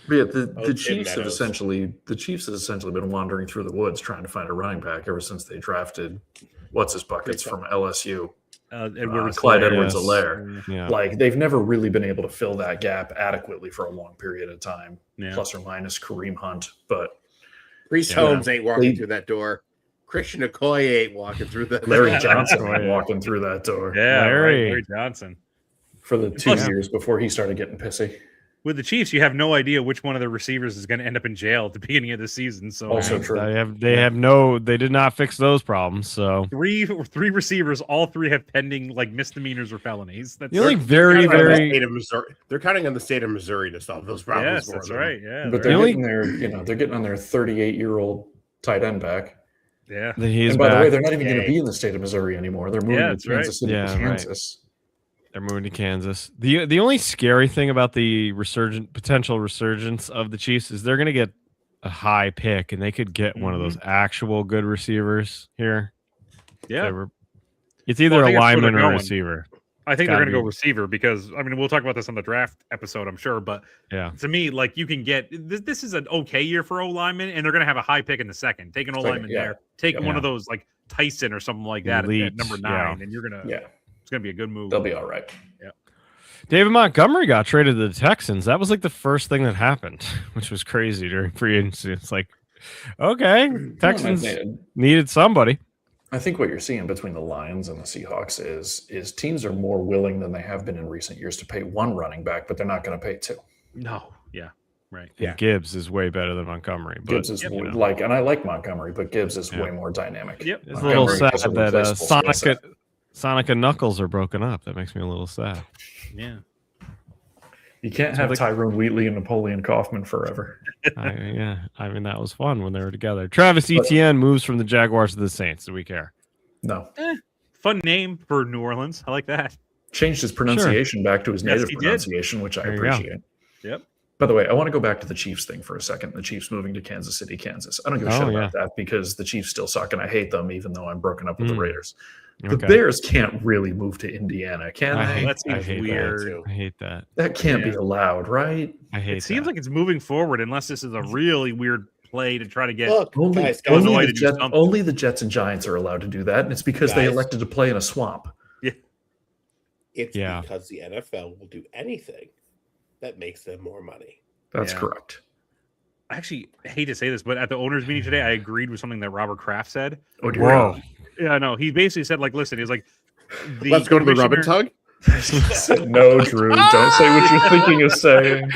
D: But yeah, the Chiefs have essentially been wandering through the woods trying to find a running back ever since they drafted what's his buckets from LSU. Clyde Edwards-Helaire.
C: Yeah.
D: Like they've never really been able to fill that gap adequately for a long period of time, plus or minus Kareem Hunt. But
A: Reese Holmes ain't walking through that door. Christian Okoye ain't walking through that.
D: Larry Johnson ain't walking through that door.
E: Yeah, Larry Johnson.
D: For the 2 years before he started getting pissy.
E: With the Chiefs, you have no idea which one of the receivers is going to end up in jail at the beginning of the season. So
D: also true.
C: They did not fix those problems. So
E: three receivers, all 3 have pending like misdemeanors or felonies. That's
C: very
A: They're counting on the state of Missouri to solve those problems.
E: Yes, that's right. Yeah,
D: but they're getting they're getting on their 38-year-old tight end back.
E: Yeah,
D: and by the way, they're not even going to be in the state of Missouri anymore. They're moving to Kansas City, Kansas.
C: Right. They're moving to Kansas. The only scary thing about the potential resurgence of the Chiefs is they're going to get a high pick, and they could get one of those actual good receivers here.
E: Yeah,
C: it's either a lineman or a receiver.
E: I think they're going to go receiver because we'll talk about this on the draft episode, I'm sure. But to me, like you can get this is an okay year for O linemen, and they're going to have a high pick in the second. Take an O lineman there, take one of those like Tyson or something like that at number 9, and you're gonna it's gonna be a good move.
D: They'll be all right.
E: Yeah.
C: David Montgomery got traded to the Texans. That was like the first thing that happened, which was crazy during free agency. It's like, okay, Texans needed somebody.
D: I think what you're seeing between the Lions and the Seahawks is teams are more willing than they have been in recent years to pay one running back, but they're not going to pay 2.
E: No. Yeah. Right.
C: Yeah. Gibbs is way better than Montgomery. But,
D: Gibbs is and I like Montgomery, but Gibbs is way more dynamic.
C: Yep. It's a little sad that Sonic and Knuckles are broken up. That makes me a little sad.
E: Yeah.
D: You can't have Tyrone Wheatley and Napoleon Kaufman forever.
C: That was fun when they were together. Travis Etienne moves from the Jaguars to the Saints. Do we care?
D: No.
E: Fun name for New Orleans. I like that.
D: Changed his pronunciation back to his native pronunciation, which I appreciate.
E: Yep.
D: By the way, I want to go back to the Chiefs thing for a second. The Chiefs moving to Kansas City, Kansas. I don't give a shit about that because the Chiefs still suck and I hate them, even though I'm broken up with the Raiders. The Bears can't really move to Indiana, can they?
E: That seems weird.
C: I hate that.
D: That can't be allowed, right?
C: I hate
E: it. Seems like it's moving forward unless this is a really weird play to try to get
D: only the Jets and Giants are allowed to do that, and it's because they elected to play in a swamp.
E: Yeah.
A: It's because the NFL will do anything that makes them more money.
D: That's correct.
E: I actually hate to say this, but at the owners' meeting today, I agreed with something that Robert Kraft said.
D: Oh, dear God.
E: Yeah, no, he basically said, like, listen, he's like,
A: let's go to the rub and tug.
D: No, Drew, don't say what you're thinking of saying.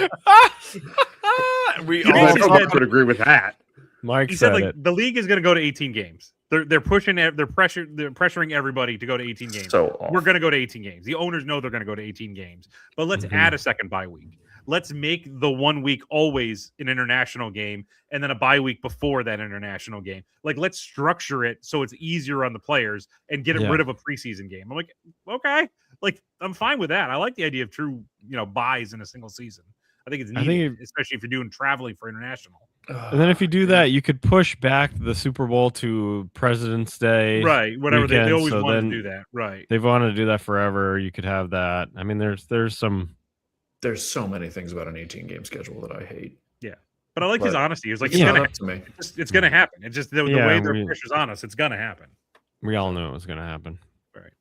A: We all would agree with that.
C: Mike
E: he said, like,
C: it.
E: the league is going to go to 18 games. They're pressuring everybody to go to 18 games.
D: So
E: we're going to go to 18 games. The owners know they're going to go to 18 games, but let's add a second bye week. let's make the 1 week always an international game and then a bye week before that international game. Like, let's structure it so it's easier on the players and get rid of a preseason game. I'm like, okay, like I'm fine with that. I like the idea of true, buys in a single season. I think it's needed, especially if you're doing traveling for international.
C: And then if you do that, you could push back the Super Bowl to President's Day.
E: Right. Whatever
C: weekend,
E: they always wanted to do that. Right.
C: They've wanted to do that forever. You could have that. I mean, there's
D: so many things about an 18-game schedule that I hate.
E: Yeah. But I like his honesty. It's like, it's going to happen. It's going to happen. It's just the way the pressure's on us. It's going to happen.
C: We all knew it was going to happen.
E: Right.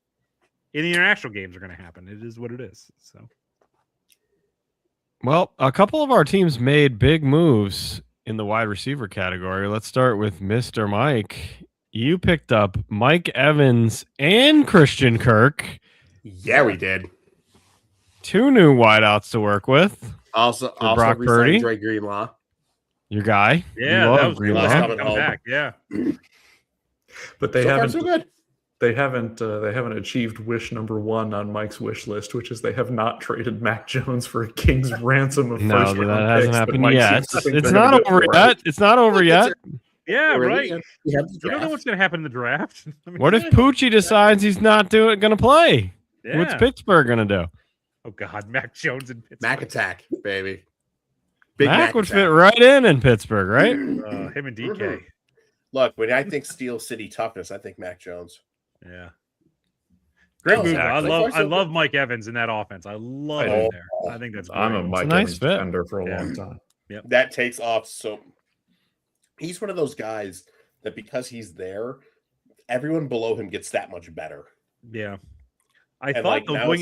E: And the international games are going to happen. It is what it is. So.
C: Well, a couple of our teams made big moves in the wide receiver category. Let's start with Mr. Mike. You picked up Mike Evans and Christian Kirk.
A: Yeah, we did.
C: 2 new wideouts to work with.
A: Also
C: Brock Purdy.
A: Dre Greenlaw.
C: Your guy.
E: Yeah, that was Greenlaw coming back. Yeah.
D: But they
A: so
D: haven't.
A: Far, so good.
D: They haven't achieved wish number 1 on Mike's wish list, which is they have not traded Mac Jones for a king's ransom of
C: no,
D: first round
C: that hasn't
D: picks,
C: happened yet. It's not over yet. It's not over yet.
E: Yeah, right. You don't know what's going to happen in the draft.
C: What if Poochie decides he's not going to play?
E: Yeah.
C: What's Pittsburgh going to do?
E: Oh God, Mac Jones in Pittsburgh.
A: Mac attack, baby.
C: Big Mac would fit right in Pittsburgh, right?
E: Him and DK.
A: Look, when I think Steel City toughness, I think Mac Jones.
E: Yeah. Great move. I love Mike Evans in that offense. I love it there. I think that's great.
D: I'm a Mike Evans defender for a long time.
E: Yep.
A: That takes off. So he's one of those guys that because he's there, everyone below him gets that much better.
E: Yeah. I thought I'll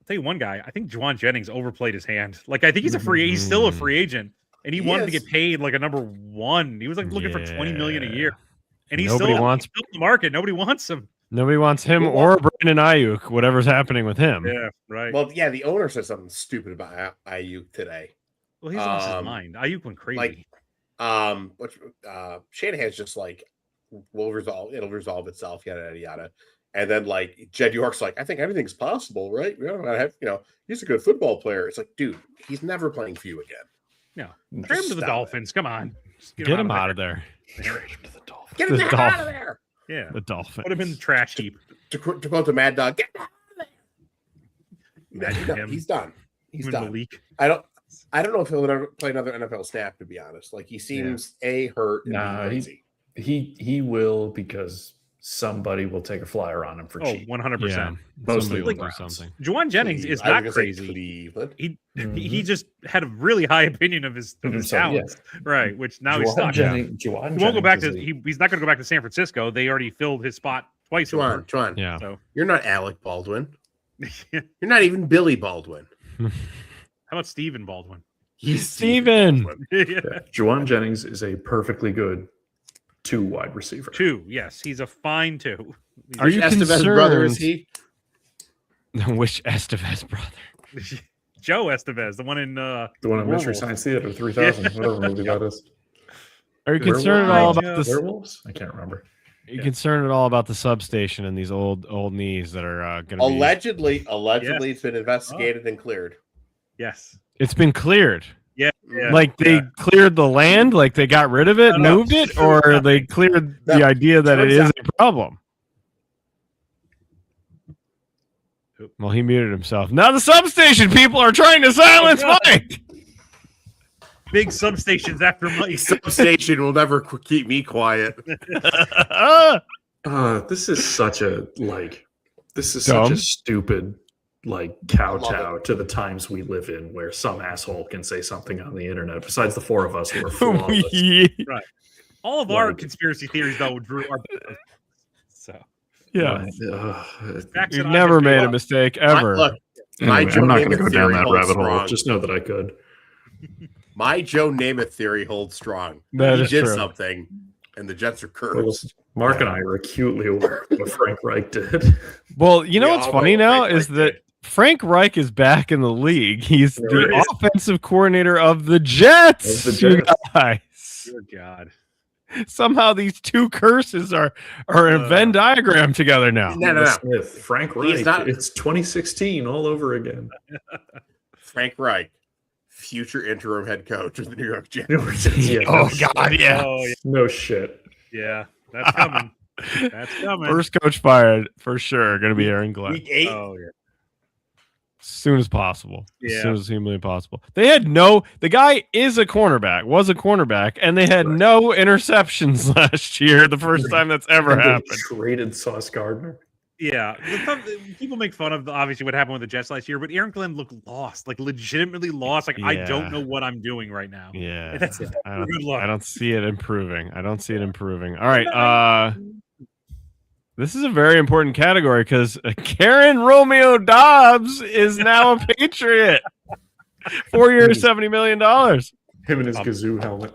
E: tell you one guy, I think Juwan Jennings overplayed his hand. Like, I think he's he's still a free agent, and he wanted to get paid like a number 1. He was like looking for $20 million a year. And he's still wants the market. Nobody wants him.
C: Nobody wants him or Brandon Ayuk, whatever's happening with him.
E: Yeah, right.
A: Well, yeah, the owner said something stupid about Ayuk today.
E: Well, he's lost his mind. Ayuk went crazy.
A: Shanahan's just like, it'll resolve itself, yada, yada, yada. And then like Jed York's like, I think everything's possible, right? We don't have, he's a good football player. It's like, dude, he's never playing for you again.
E: No, trade him to the Dolphins. Come on.
C: Get him out of there.
D: Trade him to the Dolphins.
A: Get him out of there.
E: Yeah,
C: the Dolphins.
E: Put him in the trash heap.
A: To quote the Mad Dog, get out of there. He's done. He's done.
E: Malik.
A: I don't know if he'll ever play another NFL snap. To be honest, like he seems hurt. And
D: he will because somebody will take a flyer on him for cheap.
E: 100%.
D: Mostly
E: like
C: something.
E: Juwan Jennings is not crazy. He just had a really high opinion of his talents, right? Which now he's stuck. He won't go back to. He's not going to go back to San Francisco. They already filled his spot twice.
A: Juwan.
C: Yeah.
E: So
A: you're not Alec Baldwin. You're not even Billy Baldwin.
E: How about Steven Baldwin?
C: He's Steven.
D: Juwan Jennings is a perfectly good 2 wide receiver.
E: 2, yes, he's a fine 2.
C: Are you
A: Estevez brother? Is he?
C: Which Estevez brother?
E: Joe Estevez, the one in
D: Mystery Science Theater 3000, whatever movie that is.
C: Are you concerned at all about the
D: werewolves? I can't remember.
C: Are you concerned at all about the substation and these old knees that are going to
A: allegedly it's been investigated and cleared.
E: Yes,
C: it's been cleared.
E: Yeah.
C: Like they cleared the land, like they got rid of it, moved it, or they cleared the idea that it is a problem. Well, he muted himself. Now the substation people are trying to silence Mike.
E: Big substations after Mike.
A: Substation will never keep me quiet.
D: This is such a such a stupid kowtow to the times we live in, where some asshole can say something on the internet. Besides the 4 of us who are flawless.
E: Right. All of our conspiracy theories, though, Drew, are so.
C: Yeah. You've never made a mistake ever.
D: I'm not going to go down that rabbit hole. Just know that I could.
A: My Joe Namath theory holds strong. He did something, and the Jets are cursed.
D: Mark and I are acutely aware of what Frank Reich did.
C: Well, you know what's funny now is that Frank Reich is back in the league. He's the offensive coordinator of the Jets. You guys.
E: Dear God.
C: Somehow these 2 curses are in a Venn diagram together now.
A: No.
D: Frank Reich. It's 2016 all over again.
A: Frank Reich future interim head coach of the New York Jets.
C: Oh God, yeah.
E: Oh, yeah.
D: No shit.
E: Yeah, that's coming. That's coming.
C: First coach fired for sure. Going to be Aaron Glenn.
A: Week 8.
E: Oh yeah.
C: As soon as possible. As
E: Yeah.
C: soon as humanly possible. The guy was a cornerback, and they had no interceptions last year. The first time that's ever
D: And they
C: happened.
D: Traded Sauce Gardner.
E: Yeah, people make fun of obviously what happened with the Jets last year, but Aaron Glenn looked lost, like legitimately lost. Like I don't know what I'm doing right now.
C: Yeah,
E: That's good luck.
C: I don't see it improving. All right, this is a very important category because Karen Romeo Doubs is now a Patriot. 4 years, $70 million.
D: Him and his kazoo helmet.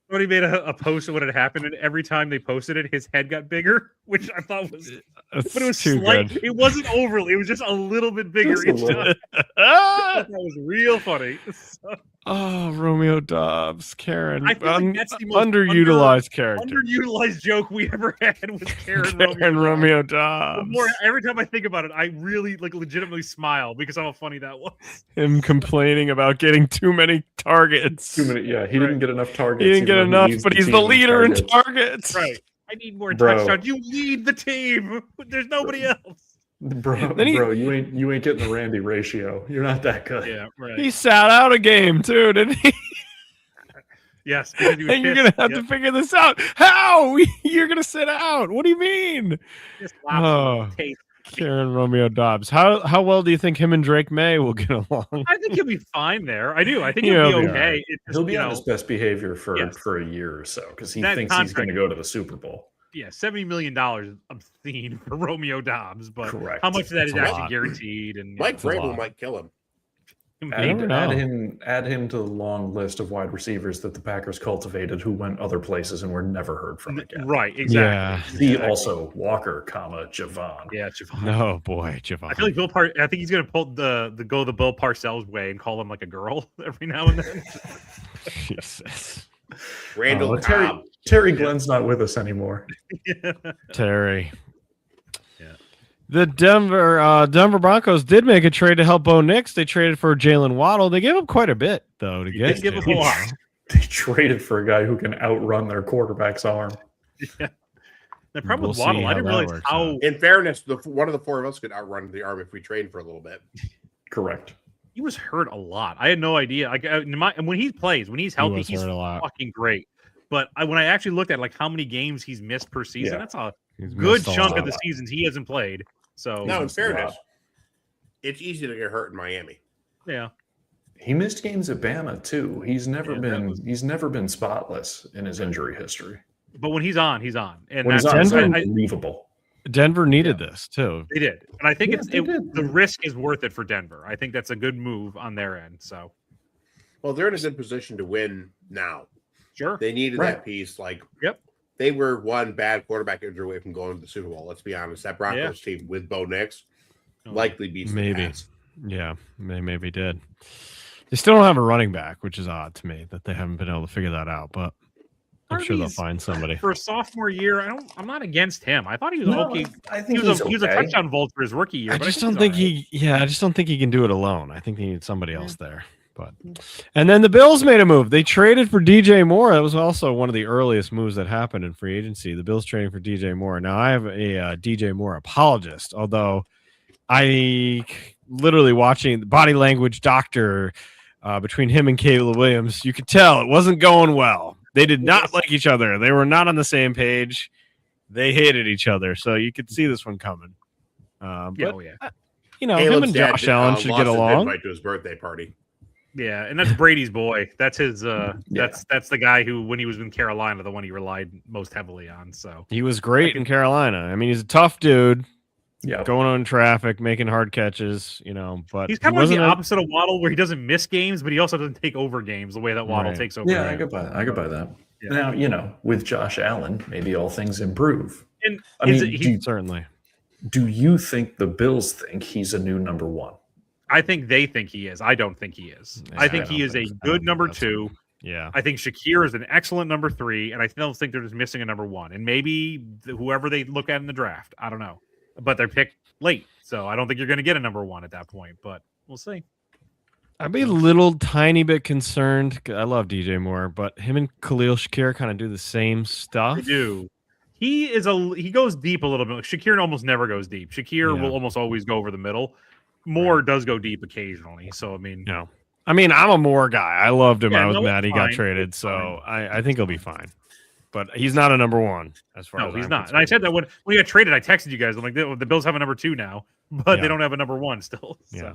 E: Somebody made a post of what had happened, and every time they posted it, his head got bigger, which I thought was, but it was
C: too
E: slight.
C: good.
E: It wasn't overly. It was just a little bit bigger
D: Just a
E: each
D: little.
E: time. That was real funny. So,
C: Oh, Romeo Doubs, Karen,
E: I feel like that's the most
C: underutilized character.
E: underutilized joke we ever had was Karen
C: Karen Romeo Doubs.
E: Every time I think about it, I really legitimately smile because of how funny that was.
C: Him complaining about getting too many targets.
D: He didn't get enough targets.
C: He didn't get
D: even though
C: enough,
D: leads
C: but he's the
D: team in
C: leader in
D: targets.
C: targets.
E: Right. I need more
D: Bro.
E: touchdowns. You lead the team. There's nobody else.
D: Bro,
C: Then
D: you ain't getting the Randy ratio. You're not that good.
E: Yeah, right.
C: He sat out a game too, didn't he?
E: Yes. because he was
C: And you're
E: pissed.
C: gonna have to figure this out. How? You're gonna sit out? What do you mean?
E: Just
C: Oh.
E: taste.
C: Karen Romeo Doubs. How well do you think him and Drake May will get along?
E: I think he'll be fine there. I do. I think
C: Yeah,
E: he'll be
C: he'll be
E: okay.
C: alright.
E: It's just,
D: He'll be
E: you
D: on
E: know,
D: his best behavior for
E: Yes.
D: a year or so because he
E: That
D: thinks he's going to
E: contract-
D: go to the Super Bowl.
E: yeah, $70 million is obscene for Romeo Doubs, but
D: Correct.
E: how much of that is
C: That's a
E: actually
C: lot.
E: guaranteed? And
A: Mike
C: a lot.
A: Vrabel might kill him.
C: never know.
D: Add him to the long list of wide receivers that the Packers cultivated who went other places and were never heard from again.
E: Right, exactly.
C: Yeah.
D: See also Walker, Javon.
E: Yeah, Javon.
C: No, boy, Javon.
E: I feel like I think he's gonna pull the go the Bill Parcells way and call him like a girl every now and then.
C: Jesus.
A: Randall
D: Oh, Terry,
A: Cobb.
D: Terry Glenn's not with us anymore.
C: Terry.
E: Yeah.
C: The Denver Broncos did make a trade to help Bo Nix. They traded for Jalen Waddle. They gave up quite a bit, though, to get
E: give
C: him.
E: him a lot.
D: They traded for a guy who can outrun their quarterback's arm.
E: Yeah. The problem with
C: We'll
E: Waddle,
C: see
E: I
C: how
E: didn't
C: that
E: realize
C: works
E: how
C: out.
A: In fairness, one of the four of us could outrun the arm if we trained for a little bit.
D: Correct.
E: he was hurt a lot. I had no idea. Like when he plays, when he's healthy, he's
C: hurt a lot.
E: fucking great. But when I actually looked at like how many games he's missed per season,
D: Yeah.
E: that's a
C: He's
E: good
C: missed a
E: chunk
C: lot.
E: of the seasons he hasn't played. So
A: No, in
D: missed a lot.
A: fairness, it's easy to get hurt in Miami.
E: yeah.
D: He missed games at Bama too. He's never
E: Yeah,
D: been spotless in his injury history.
E: But when he's on, he's on. And
D: When he's
E: that's
D: on, it's
C: Denver-
D: unbelievable.
C: Denver needed this too.
E: they did. And I think
D: Yeah, they did.
E: the risk is worth it for Denver. I think that's a good move on their end. So
A: Well, they're in a good position to win now.
E: sure.
A: They needed
D: Right.
A: that piece. Like,
E: Yep.
A: they were one bad quarterback injury away from going to the Super Bowl. Let's be honest. That Broncos team with Bo Nix likely beats the
C: Maybe.
A: Pats.
C: Yeah, they maybe did. They still don't have a running back, which is odd to me that they haven't been able to figure that out. But I'm sure they'll
E: Harvey's-
C: find somebody.
E: For a sophomore year, I'm not against him. I thought he was
D: No,
E: okay.
D: I
E: He
D: think
E: was,
D: he's
E: he was a
D: okay.
E: touchdown vault for his rookie year.
C: I
E: but
C: just
E: think
C: don't think
E: he's
C: I just don't think he can do it alone. I think they need somebody else there. But and then the Bills made a move. They traded for DJ Moore. That was also one of the earliest moves that happened in free agency. The Bills trading for DJ Moore. Now I have a DJ Moore apologist, although I literally watching the body language doctor between him and Caleb Williams, you could tell it wasn't going well. They did not like each other. They were not on the same page. They hated each other. So you could see this one coming. But,
E: Yeah, oh yeah.
C: you know,
A: Caleb's
C: him and
A: dad
C: Josh Allen should
A: lost
C: get
A: his
C: along.
A: invite to his birthday party.
E: Yeah, and that's Brady's boy. That's his. That's the guy who, when he was in Carolina, the one he relied most heavily on. So
C: He was great in Carolina. I mean, he's a tough dude,
D: Yeah.
C: going on traffic, making hard catches, but
E: he's
C: he
E: kind of like the
C: wasn't
E: opposite of Waddle, where he doesn't miss games, but he also doesn't take over games the way that Waddle
C: Right.
E: takes over.
D: Yeah, I
E: games.
D: could buy that.
E: Yeah.
D: Now, with Josh Allen, maybe all things improve.
E: And
D: I mean,
C: certainly.
D: do you think the Bills think he's a new number one?
E: I think they think he is. I don't think he is.
C: Yeah,
E: I think
C: I
E: he
C: don't
E: is
C: think
E: a
C: so.
E: good number
C: That's-
E: 2.
C: Yeah.
E: I think Shakir is an excellent number 3, and I don't think they're just missing a number 1. And maybe whoever they look at in the draft, I don't know, but they're picked late, so I don't think you're going to get a number 1 at that point. But We'll see.
C: I'd be a little tiny bit concerned. I love DJ Moore, but him and Khalil Shakir kind of do the same stuff.
E: They do. He goes deep a little bit. Shakir almost never goes deep. Shakir will almost always go over the middle. Moore does go deep occasionally. So
C: I'm a Moore guy. I loved him. I was mad he got
E: fine.
C: traded, so I think he'll be fine. But he's not a number one as far as
E: he's
C: I'm
E: not.
C: concerned.
E: And I said that when he got traded, I texted you guys. I'm like, the Bills have a number 2 now, but they don't have a number 1 still. So.
C: Yeah.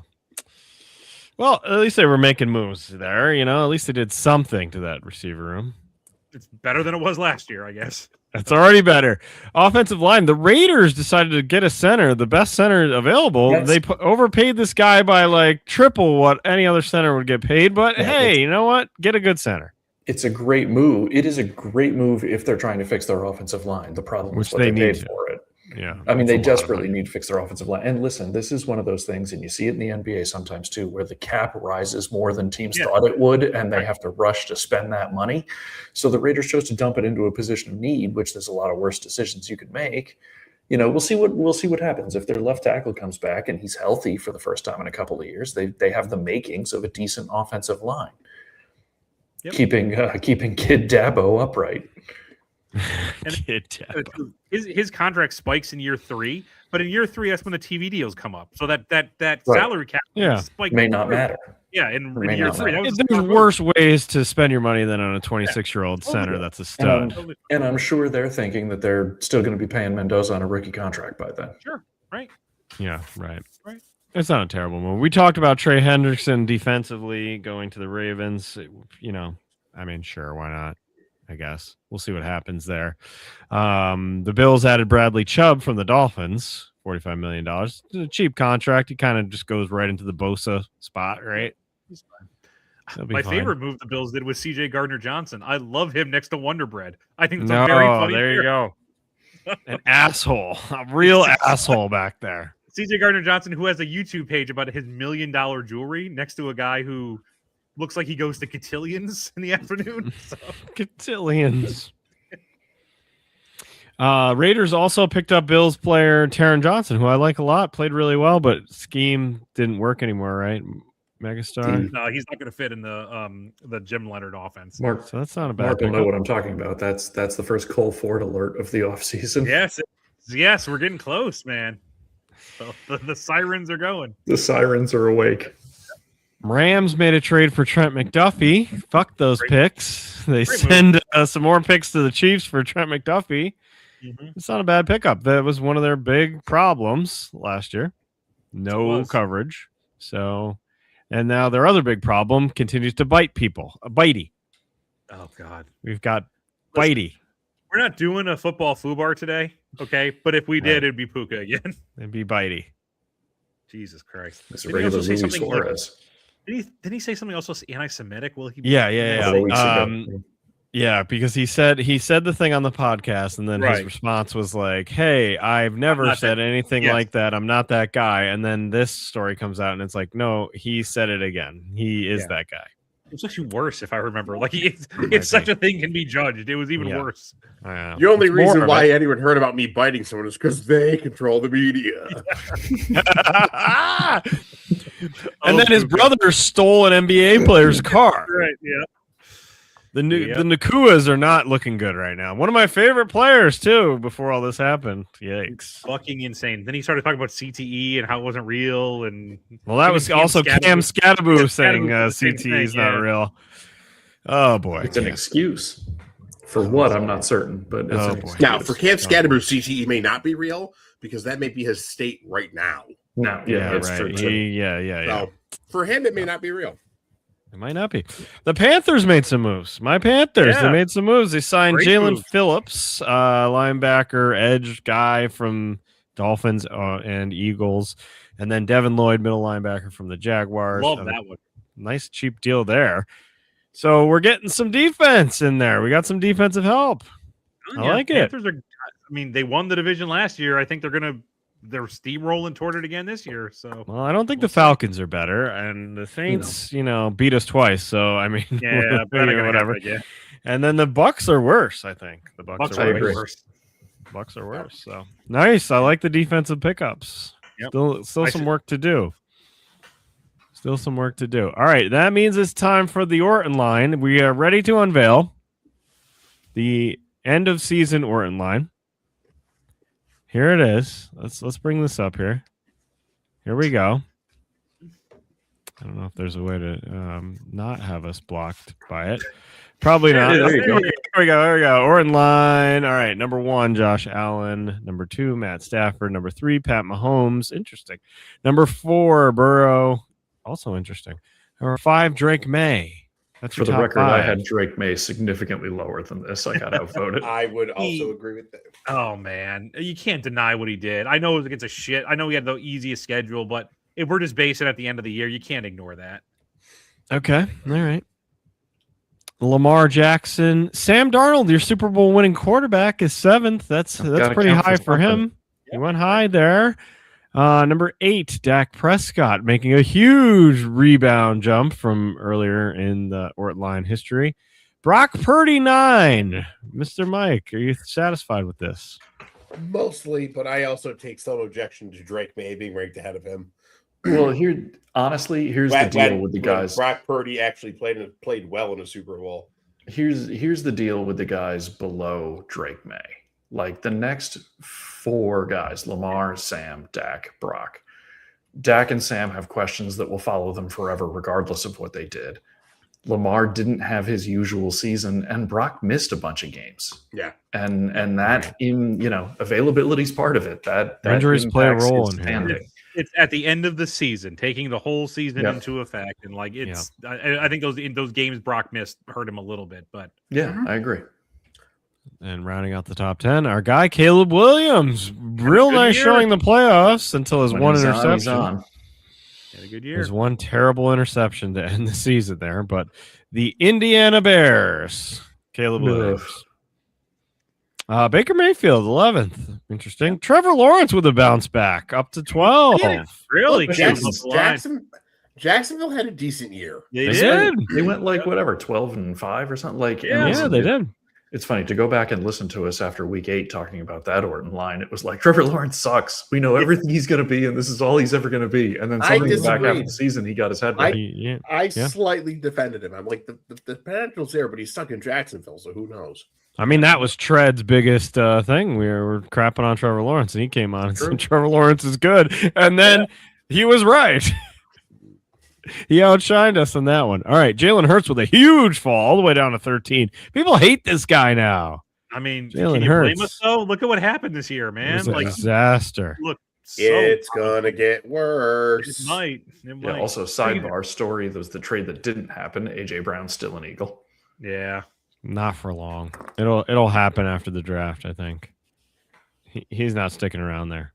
C: Well, at least they were making moves there. At least they did something to that receiver room.
E: It's better than it was last year, I guess.
C: It's already better. Offensive line. The Raiders decided to get a center, the best center available.
D: Yes.
C: They overpaid this guy by like triple what any other center would get paid. But hey, you know what? Get a good center.
D: It's a great move. It is a great move if they're trying to fix their offensive line. The problem is what they paid for it.
C: Yeah.
D: I mean, they desperately need to fix their offensive line. And listen, this is one of those things, and you see it in the NBA sometimes too, where the cap rises more than teams thought it would, and they have to rush to spend that money. So the Raiders chose to dump it into a position of need, which there's a lot of worse decisions you could make. We'll see what happens if their left tackle comes back and he's healthy for the first time in a couple of years. They have the makings of a decent offensive line. Yep. Keeping Kid Dabo upright.
C: Kid Dabo.
E: His contract spikes in year 3, but in year 3 that's when the TV deals come up. So that salary cap spike
D: may not matter.
E: Yeah, in year 3.
C: There's worse ways to spend your money than on a 26-year-old center that's a stud.
D: And I'm sure they're thinking that they're still going to be paying Mendoza on a rookie contract by then.
E: Sure, right.
C: Yeah, right. It's not a terrible move. We talked about Trey Hendrickson defensively going to the Ravens. Sure, why not? I guess we'll see what happens there. The Bills added Bradley Chubb from the Dolphins, $45 million. It's a cheap contract. He kind of just goes right into the Bosa spot, right?
E: He's fine. My favorite move the Bills did was C.J. Gardner-Johnson. I love him next to Wonder Bread. I think it's a very funny.
C: There you go. An asshole, a real asshole back there.
E: C.J. Gardner-Johnson, who has a YouTube page about his $1 million jewelry next to a guy who looks like he goes to cotillions in the afternoon. So.
C: Cotillions. Raiders also picked up Bills player Taron Johnson, who I like a lot. Played really well, but scheme didn't work anymore, right? Megastar.
E: No, he's not going to fit in the Jim Leonard offense.
D: So
C: that's not a bad.
D: Mark will know what I'm talking about. That's the first Cole Ford alert of the offseason.
E: Yes, we're getting close, man. So the sirens are going.
D: The sirens are awake.
C: Rams made a trade for Trent McDuffie. Fuck those picks. They send some more picks to the Chiefs for Trent McDuffie. Mm-hmm. It's not a bad pickup. That was one of their big problems last year. No coverage. So, and now their other big problem continues to bite people. Bitey.
E: Oh, God.
C: We've got Bitey.
E: We're not doing a football foobar today, okay? But if we did, it'd be Puka again.
C: It'd be Bitey.
E: Jesus Christ.
D: It's a regular Luis Suarez.
E: Did he say something else anti-Semitic? Will he?
C: Yeah, because he said the thing on the podcast, and then his response was like, "Hey, I've never said anything like that. I'm not that guy." And then this story comes out, and it's like, no, he said it again. He is that guy.
E: It's actually worse if I remember. Like, if such a thing can be judged, it was even worse.
A: The only reason why anyone heard about me biting someone is because they control the media.
C: And then his brother stole an NBA player's car.
E: Right, yeah.
C: The Nakuas are not looking good right now. One of my favorite players, too, before all this happened. Yikes.
E: It's fucking insane. Then he started talking about CTE and how it wasn't real. And
C: that was also Cam Scattaboo saying CTE is not real. Oh, boy.
D: It's an excuse. For what, I'm not certain. But it's an excuse.
A: Now, for Cam Scattaboo, CTE may not be real because that may be his state right now.
D: No, that's true.
A: So, for him, it may not be real.
C: It might not be. The Panthers made some moves. My Panthers, they made some moves. They signed Jalen Phillips, linebacker, edge guy from Dolphins and Eagles, and then Devin Lloyd, middle linebacker from the Jaguars.
E: Love that one.
C: Nice cheap deal there. So we're getting some defense in there. We got some defensive help. I like it.
E: They won the division last year. I think they're steamrolling toward it again this year. So,
C: well, I don't think the Falcons are better, and the Saints, beat us twice. So, whatever. And then the Bucks are worse. I think the Bucks are worse. Bucks are worse. So nice. I like the defensive pickups. Yep. Still some work to do. Still some work to do. All right, that means it's time for the Orton line. We are ready to unveil the end of season Orton line. Here it is. Let's bring this up here. Here we go. I don't know if there's a way to not have us blocked by it. Probably not.
D: There you go.
C: Here we go. Orton line. All right. Number 1, Josh Allen. Number 2, Matt Stafford. Number 3, Pat Mahomes. Interesting. Number 4, Burrow. Also interesting. Number 5, Drake May. That's
D: For the
C: top
D: record,
C: 5.
D: I had Drake May significantly lower than this. I got outvoted.
A: I would also agree with that.
E: Oh man, you can't deny what he did. I know it was against a shit. I know he had the easiest schedule, but if we're just basing at the end of the year, you can't ignore that.
C: Okay. All right. Lamar Jackson. Sam Darnold, your Super Bowl winning quarterback, is 7th. That's pretty high for him. He went high there. Number 8, Dak Prescott, making a huge rebound jump from earlier in the Orton line history. Brock Purdy, 9. Mr. Mike, are you satisfied with this?
A: Mostly, but I also take some objection to Drake May being ranked ahead of him.
D: Well, here's the deal with the guys.
A: Brock Purdy actually played well in a Super Bowl.
D: Here's the deal with the guys below Drake May. Like the next 4 guys, Lamar, Sam, Dak, Brock. Dak and Sam have questions that will follow them forever, regardless of what they did. Lamar didn't have his usual season, and Brock missed a bunch of games.
A: Yeah,
D: and that availability is part of it. That
C: injuries play a role in here.
E: It's at the end of the season, taking the whole season into effect, and like it's. I think those games Brock missed hurt him a little bit, but
D: I agree.
C: And rounding out the top 10, our guy Caleb Williams, real nice showing the playoffs until his one interception.
E: Had a good year.
C: His one terrible interception to end the season there, but the Indiana Bears, Caleb Williams. Baker Mayfield, 11th. Interesting. Trevor Lawrence with a bounce back up to 12.
E: Really?
A: Jacksonville had a decent year.
C: They did.
D: They went 12-5 or something.
C: They did.
D: It's funny to go back and listen to us after week 8 talking about that Orton line. It was like Trevor Lawrence sucks. We know everything he's going to be, and this is all he's ever going to be. And then something back after the season, he got his head right.
A: I slightly defended him. I'm like, the potential's there, but he's stuck in Jacksonville, so who knows?
C: I mean, that was Tread's biggest thing. We were crapping on Trevor Lawrence, and he came on and said Trevor Lawrence is good. And then he was right. He outshined us on that one. All right, Jalen Hurts with a huge fall all the way down to 13. People hate this guy now.
E: I mean,
C: Jalen
E: can you
C: Hurts.
E: blame us though? Look at what happened this year, man.
C: It was a disaster.
E: Look,
A: it's gonna get worse.
E: It might.
D: Yeah, also, sidebar story, there was the trade that didn't happen. AJ Brown's still an Eagle.
E: Yeah.
C: Not for long. It'll happen after the draft, I think. He's not sticking around there.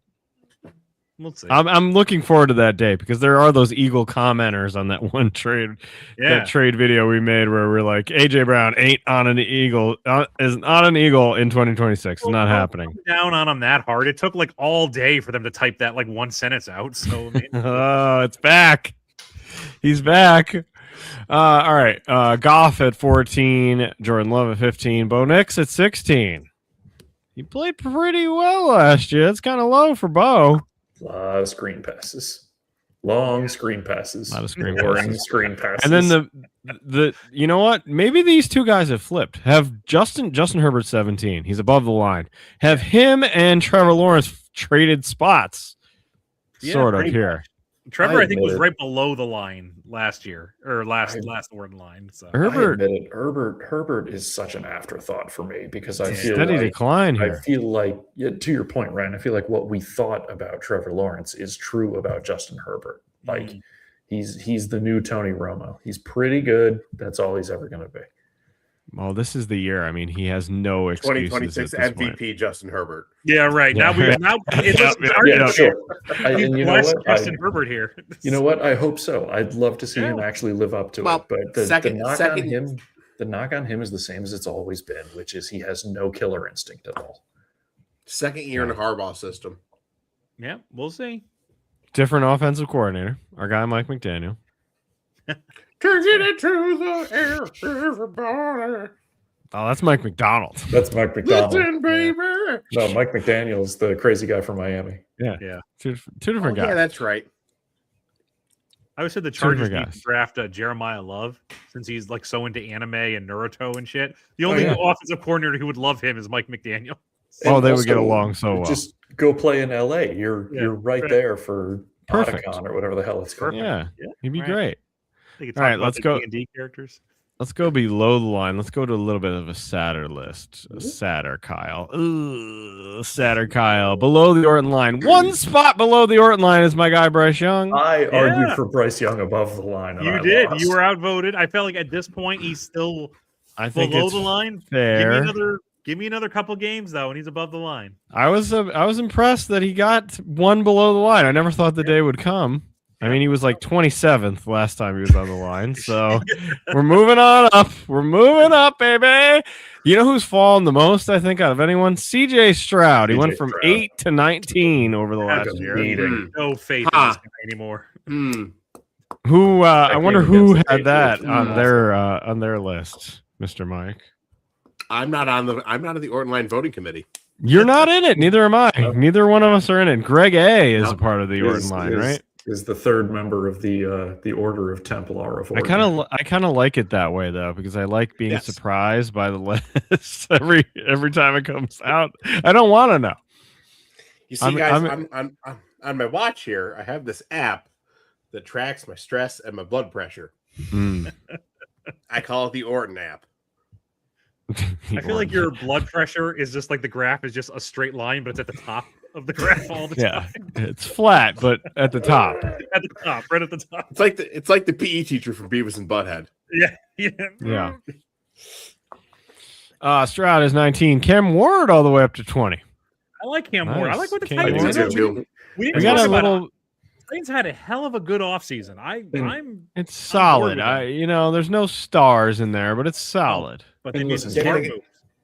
E: We'll see.
C: I'm looking forward to that day because there are those Eagle commenters on that one trade, that trade video we made where we're like, AJ Brown ain't on an Eagle, is on an Eagle in 2026. It's not happening.
E: Down on him that hard. It took like all day for them to type that like one sentence out. So
C: oh, it's back. He's back. All right. Goff at 14, Jordan Love at 15, Bo Nix at 16. He played pretty well last year. It's kind of low for Bo.
D: A lot of screen passes. Long screen passes.
C: A lot of screen
D: passes.
C: And then the you know what? Maybe these two guys have flipped. Have Justin Herbert 17. He's above the line. Have him and Trevor Lawrence traded spots. Sort of here.
E: Trevor, I think, was right below the line last year or last Orton line. So
D: Herbert is such an afterthought for me because I feel
C: steady decline here.
D: I feel like, to your point, Ryan, I feel like what we thought about Trevor Lawrence is true about Justin Herbert. Like he's the new Tony Romo. He's pretty good. That's all he's ever going to be.
C: Well, this is the year. I mean, he has no excuses.
A: 2026 MVP point. Justin Herbert.
E: Yeah, right.
C: Yeah.
E: Now it's
D: sure. And you know what?
E: Justin Herbert here.
D: You know what? I hope so. I'd love to see him actually live up to it. But the knock on him is the same as it's always been, which is he has no killer instinct at all.
A: Second year in the Harbaugh system.
E: Yeah, we'll see.
C: Different offensive coordinator. Our guy Mike McDaniel.
A: To get it to the air, everybody.
C: Oh, that's Mike McDonald.
D: That's Mike McDonald.
A: Listen, baby.
D: No, Mike McDaniel's the crazy guy from Miami.
C: Yeah. Two different guys.
A: Yeah, that's right.
E: I always said the Chargers need to draft Jeremiah Love since he's like so into anime and Naruto and shit. The only offensive coordinator who would love him is Mike McDaniel.
C: Oh, they would get along so well.
D: Just go play in LA. You're right there for Otakon or whatever the hell it's called.
C: Yeah, he'd be great.
E: All right, let's go. D&D characters.
C: Let's go below the line. Let's go to a little bit of a sadder list. A sadder Kyle. Ooh, sadder Kyle. Below the Orton line. One spot below the Orton line is my guy Bryce Young.
D: I argued for Bryce Young above the line.
E: You did. Lost. You were outvoted. I felt like at this point he's still below the line.
C: Fair.
E: Give me another couple games though, and he's above the line.
C: I was impressed that he got one below the line. I never thought the day would come. I mean, he was like 27th last time he was on the line. So we're moving on up. We're moving up, baby. You know who's fallen the most, I think, out of anyone? CJ Stroud. He went from 8 to 19 over the last year.
E: No faith in this guy anymore.
C: Who? I wonder who had that on their list, Mr. Mike.
A: I'm not on the Orton Line voting committee.
C: You're not in it. Neither am I. Neither one of us are in it. Greg A is a part of the Orton Line, right?
D: Is the third member of the Order of Templar of Orton.
C: I kind of like it that way though, because I like being surprised by the list every time it comes out. I don't want to know.
A: You see, guys, on my watch here, I have this app that tracks my stress and my blood pressure. I call it the Orton app.
E: I feel like your blood pressure is just like the graph is just a straight line, but it's at the top of the graph all the time.
C: Yeah, it's flat, but at the top.
E: At the top, right at the top.
A: It's like the PE teacher from Beavis and Butthead.
E: Yeah.
C: Stroud is 19. Cam Ward all the way up to 20.
E: I like Cam Ward. I like what the
A: Titans do.
E: We got a little. Titans had a hell of a good offseason.
C: It's solid. There's no stars in there, but it's solid.
E: But they listen,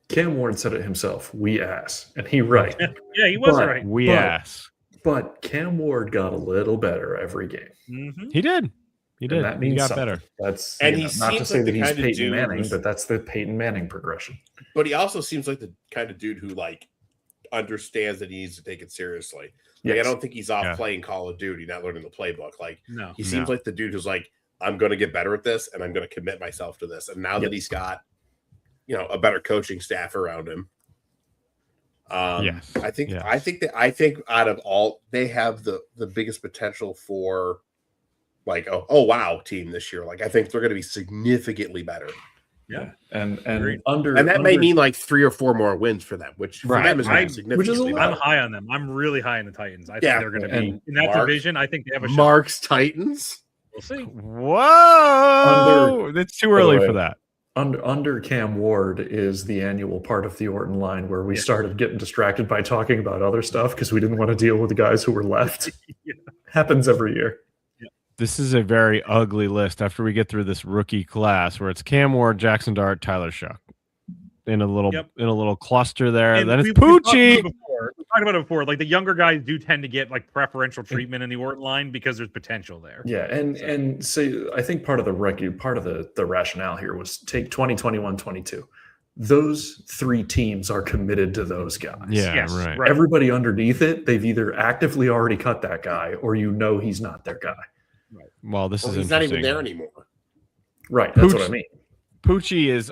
D: Cam Ward said it himself. We ass, and he right.
E: Yeah, he was right.
C: We ass.
D: But Cam Ward got a little better every game.
E: Mm-hmm.
C: He did. He got
D: something.
C: better.
D: That's
A: not
D: to say that he's Peyton Manning, but that's the Peyton Manning progression.
A: But he also seems like the kind of dude who understands that he needs to take it seriously. I don't think he's off playing Call of Duty, not learning the playbook. He seems like the dude who's like, I'm going to get better at this, and I'm going to commit myself to this. And now that he's got, a better coaching staff around him, I think out of all, they have the biggest potential for wow team this year. I think they're going to be significantly better.
D: Yeah, and
A: that may mean 3 or 4 more wins for them, which for them is significantly better.
E: I'm high on them. I'm really high on the Titans. I think they're going to be in that division. I think they have a shot.
A: Mark's Titans.
E: We'll see.
C: Whoa, it's too early for that.
D: Under Cam Ward is the annual part of the Orton Line where we started getting distracted by talking about other stuff because we didn't want to deal with the guys who were left. Happens every year.
C: This is a very ugly list after we get through this rookie class where it's Cam Ward, Jackson Dart, Tyler Shuck in a little cluster there. And then it's Poochie.
E: We talked about it before. The younger guys do tend to get preferential treatment in the Orton Line because there's potential there.
D: Yeah, and so I think part of the rationale here was take 2021-22. Those 3 teams are committed to those guys.
C: Yeah, right.
D: Everybody underneath it, they've either actively already cut that guy or he's not their guy.
C: Right. Well, he's
A: not even there anymore.
D: Right, that's what I mean.
C: Poochie is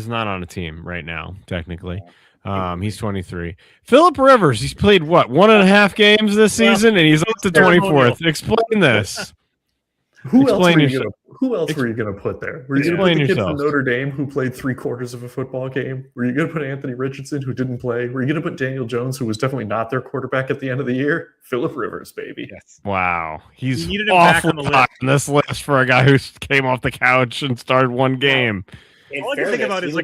C: not on a team right now, technically. He's 23. Phillip Rivers, he's played 1.5 games this season, and he's up to 24th. Explain this.
D: Who else were you going to put there? Were you going to put the kid from Notre Dame who played 3/4 of a football game? Were you going to put Anthony Richardson who didn't play? Were you going to put Daniel Jones who was definitely not their quarterback at the end of the year? Phillip Rivers, baby.
E: Yes.
C: Wow. He's awful on this list for a guy who came off the couch and started one game.
E: All I can think about is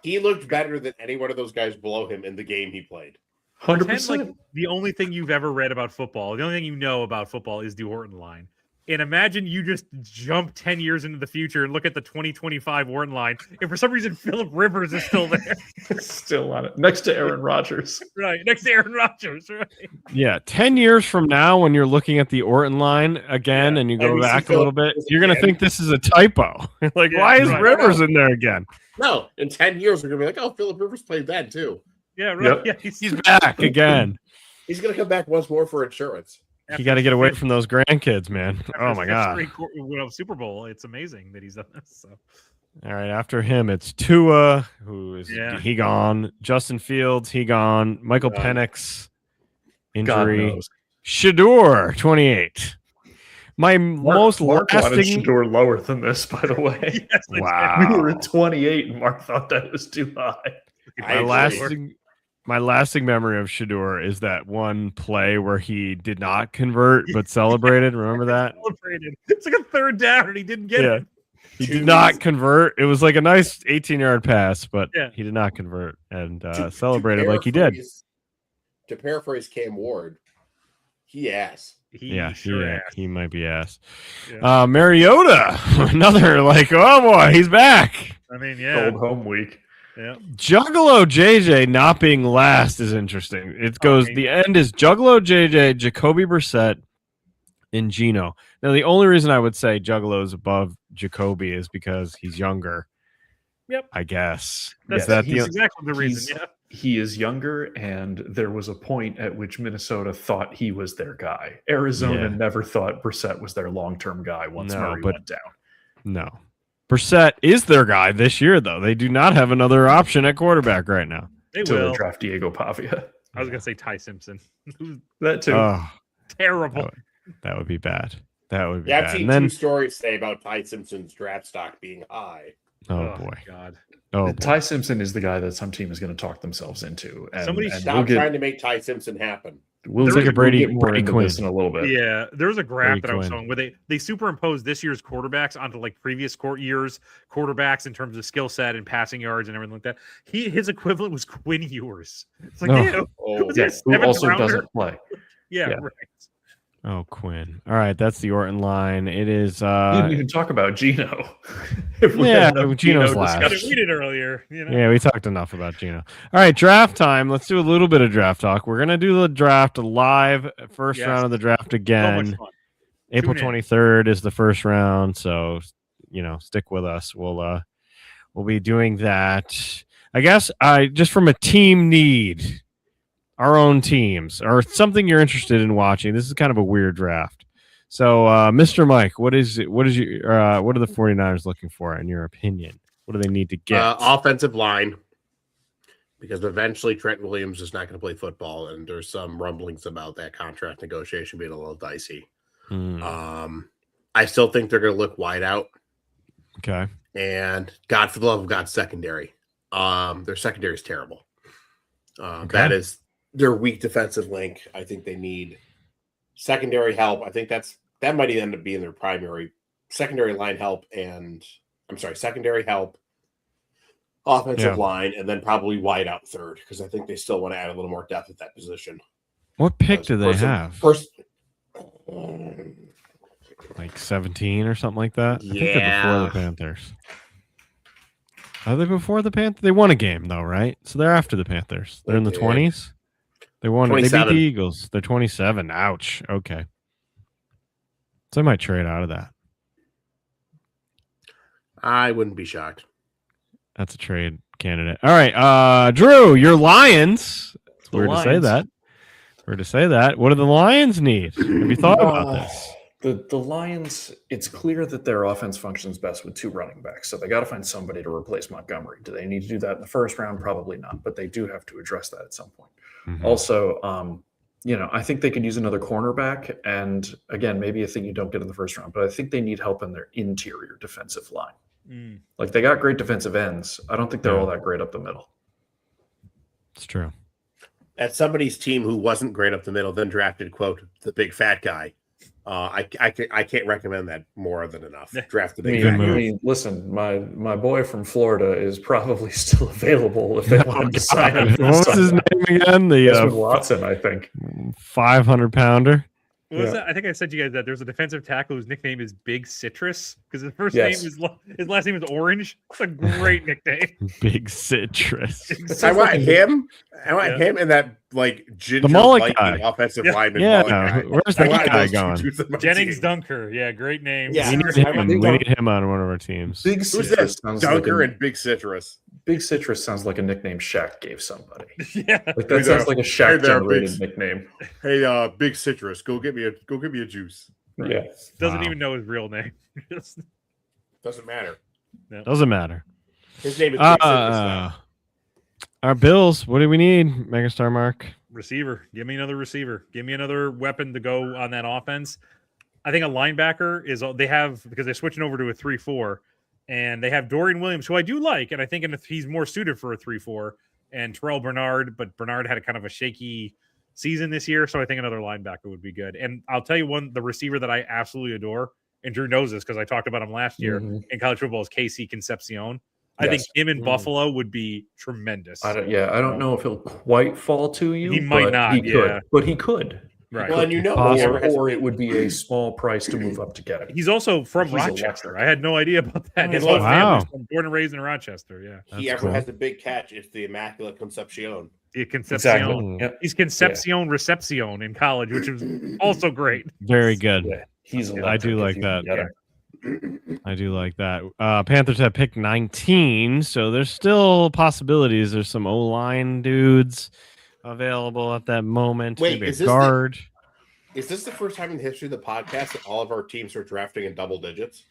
A: he looked better than any one of those guys below him in the game he played.
D: 100%.
E: The only thing you've ever read about football, the only thing you know about football is the Orton Line. And imagine you just jump 10 years into the future and look at the 2025 Orton Line. And for some reason, Phillip Rivers is still there.
D: Still on it. Next to Aaron Rodgers.
E: Right. Next to Aaron Rodgers. Right.
C: Yeah. 10 years from now, when you're looking at the Orton Line again and you go back a little bit, you're going to think this is a typo. Why is Rivers in there again?
A: No. In 10 years, we're going to be like, Phillip Rivers played then too.
E: Yeah, right.
C: Yep. Yeah, he's back again.
A: He's going to come back once more for insurance.
C: he got to get away from those grandkids, man. Oh my God!
E: Super Bowl. It's amazing that he's done this. So.
C: All right, after him, it's Tua, who is he gone. Justin Fields, he gone. Michael Penix, injury. Shador, 28. My most
D: Mark
C: lasting
D: wanted Shador lower than this, by the way.
E: Yes,
C: wow,
D: we were at 28, and Mark thought that was too high.
C: My lasting memory of Shador is that one play where he did not convert but celebrated. Remember that?
E: Celebrated. It's like a third down, and he didn't get it.
C: He did not convert. It was like a nice 18-yard pass, but he did not convert and celebrated like he did.
A: To paraphrase Cam Ward, he ass.
C: He might be ass. Yeah. Mariota, another oh boy, he's back.
E: I mean,
D: Old home week.
E: Yeah.
C: Juggalo JJ not being last is interesting. It goes. The end is Juggalo JJ, Jacoby Brissett, and Geno. Now, the only reason I would say Juggalo is above Jacoby is because he's younger.
E: Yep.
C: I guess.
E: That's exactly the reason.
D: He is younger, and there was a point at which Minnesota thought he was their guy. Arizona never thought Brissett was their long-term guy once Murray went down.
C: No. Brissett is their guy this year, though. They do not have another option at quarterback right now.
E: They will
D: draft Diego Pavia.
E: I was going to say Ty Simpson.
D: That too.
E: Terrible.
C: That would be bad. That would be bad.
A: I've seen two stories say about Ty Simpson's draft stock being high.
C: Oh boy.
E: God.
C: Oh,
D: Ty Simpson is the guy that some team is going to talk themselves into. And,
A: Somebody stop trying to make Ty Simpson happen.
D: We'll get more into this in a little bit.
E: Yeah, there was a graph that I was showing where they superimposed this year's quarterbacks onto previous years' quarterbacks in terms of skill set and passing yards and everything like that. His equivalent was Quinn Ewers. It's
D: who also doesn't play.
E: Yeah, right.
C: Oh, Quinn. All right, that's the Orton line. It is.
D: You didn't even talk about Geno.
C: Geno's last.
E: We did earlier.
C: Yeah, we talked enough about Geno. All right, draft time. Let's do a little bit of draft talk. We're gonna do the draft live, first round of the draft again.
E: So
C: April 23rd is the first round, so stick with us. We'll be doing that. I guess just from a team need. Our own teams or something you're interested in watching. This is kind of a weird draft. So, Mr. Mike, what are the 49ers looking for in your opinion? What do they need to get?
A: Offensive line, because eventually Trent Williams is not going to play football, and there's some rumblings about that contract negotiation being a little dicey. I still think they're going to look wide out.
C: Okay.
A: And God, for the love of God, secondary. Their secondary is terrible. That is their weak defensive link. I think they need secondary help. I think that might end up being their primary secondary line help secondary help, offensive line, and then probably wide out third, because I think they still want to add a little more depth at that position.
C: What pick do they have? 17 or something like that? I think they're before the Panthers. Are they before the Panthers? They won a game though, right? So they're after the Panthers. They're in the 20s. They won.
A: 27.
C: They beat the Eagles. They're 27. Ouch. Okay. So I might trade out of that.
A: I wouldn't be shocked.
C: That's a trade candidate. All right. Drew, your Lions. It's weird to say that. Weird to say that. What do the Lions need? Have you thought about this?
D: The Lions, it's clear that their offense functions best with two running backs. So they got to find somebody to replace Montgomery. Do they need to do that in the first round? Probably not. But they do have to address that at some point. Mm-hmm. Also, I think they could use another cornerback. And again, maybe a thing you don't get in the first round. But I think they need help in their interior defensive line. They got great defensive ends. I don't think they're all that great up the middle.
C: It's true.
A: At somebody's team who wasn't great up the middle, then drafted, quote, the big fat guy. I can't recommend that more than enough. Draft the big fat guy.
D: Listen, my boy from Florida is probably still available if they want to sign him.
C: What was his name again? The
D: Watson, I think.
C: 500-pounder.
E: What was that? I think I said to you guys that there's a defensive tackle whose nickname is Big Citrus because his his last name is Orange. It's a great nickname.
C: Big Citrus.
A: I want him. Him and that ginger
C: Malik
A: offensive lineman.
C: Yeah, where's that guy going?
E: Jennings Dunker. Yeah, great name.
C: Yeah, we need him on one of our teams.
A: Who's this? Dunker and Big Citrus.
D: Big Citrus sounds like a nickname Shaq gave somebody.
E: Yeah.
D: Like that sounds like a Shaq generated
A: Big-
D: nickname.
A: Hey, Big Citrus, go get me a juice.
D: Yeah.
E: Doesn't
C: Wow.
E: even know his real name.
A: Doesn't matter.
C: Doesn't matter.
A: His name is Big Citrus now.
C: Our Bills, what do we need? Megastar Mark.
E: Receiver. Give me another receiver. Give me another weapon to go on that offense. I think a linebacker is they have, because they're switching over to a 3-4, and they have Dorian Williams, who I do like, and I think he's more suited for a 3-4, and Terrell Bernard, but Bernard had a kind of a shaky season this year, so I think another linebacker would be good. And I'll tell you the receiver that I absolutely adore, and Drew knows this because I talked about him last year in college football, is KC Concepcion. I think him in Buffalo would be tremendous.
D: I don't know if he'll quite fall to you.
E: He might not.
D: He could, but he could.
E: Right.
A: Well, and
D: Or it would be a small price to move up to get him.
E: He's also from Rochester. I had no idea about that. His whole family's born and raised in Rochester. Yeah.
A: He ever has a big catch. It's the Immaculate Concepcion.
E: Concepcion.
D: Exactly. Yep.
E: He's Concepcion Recepcion in college, which is also great.
C: Very good.
D: Yeah, he's
C: I do like that.
D: Yeah.
C: I do like that. Panthers have picked 19, so there's still possibilities. There's some O-line dudes available at that moment.
A: Wait,
C: Maybe
A: is
C: a guard.
A: Is this the first time in the history of the podcast that all of our teams are drafting in double digits?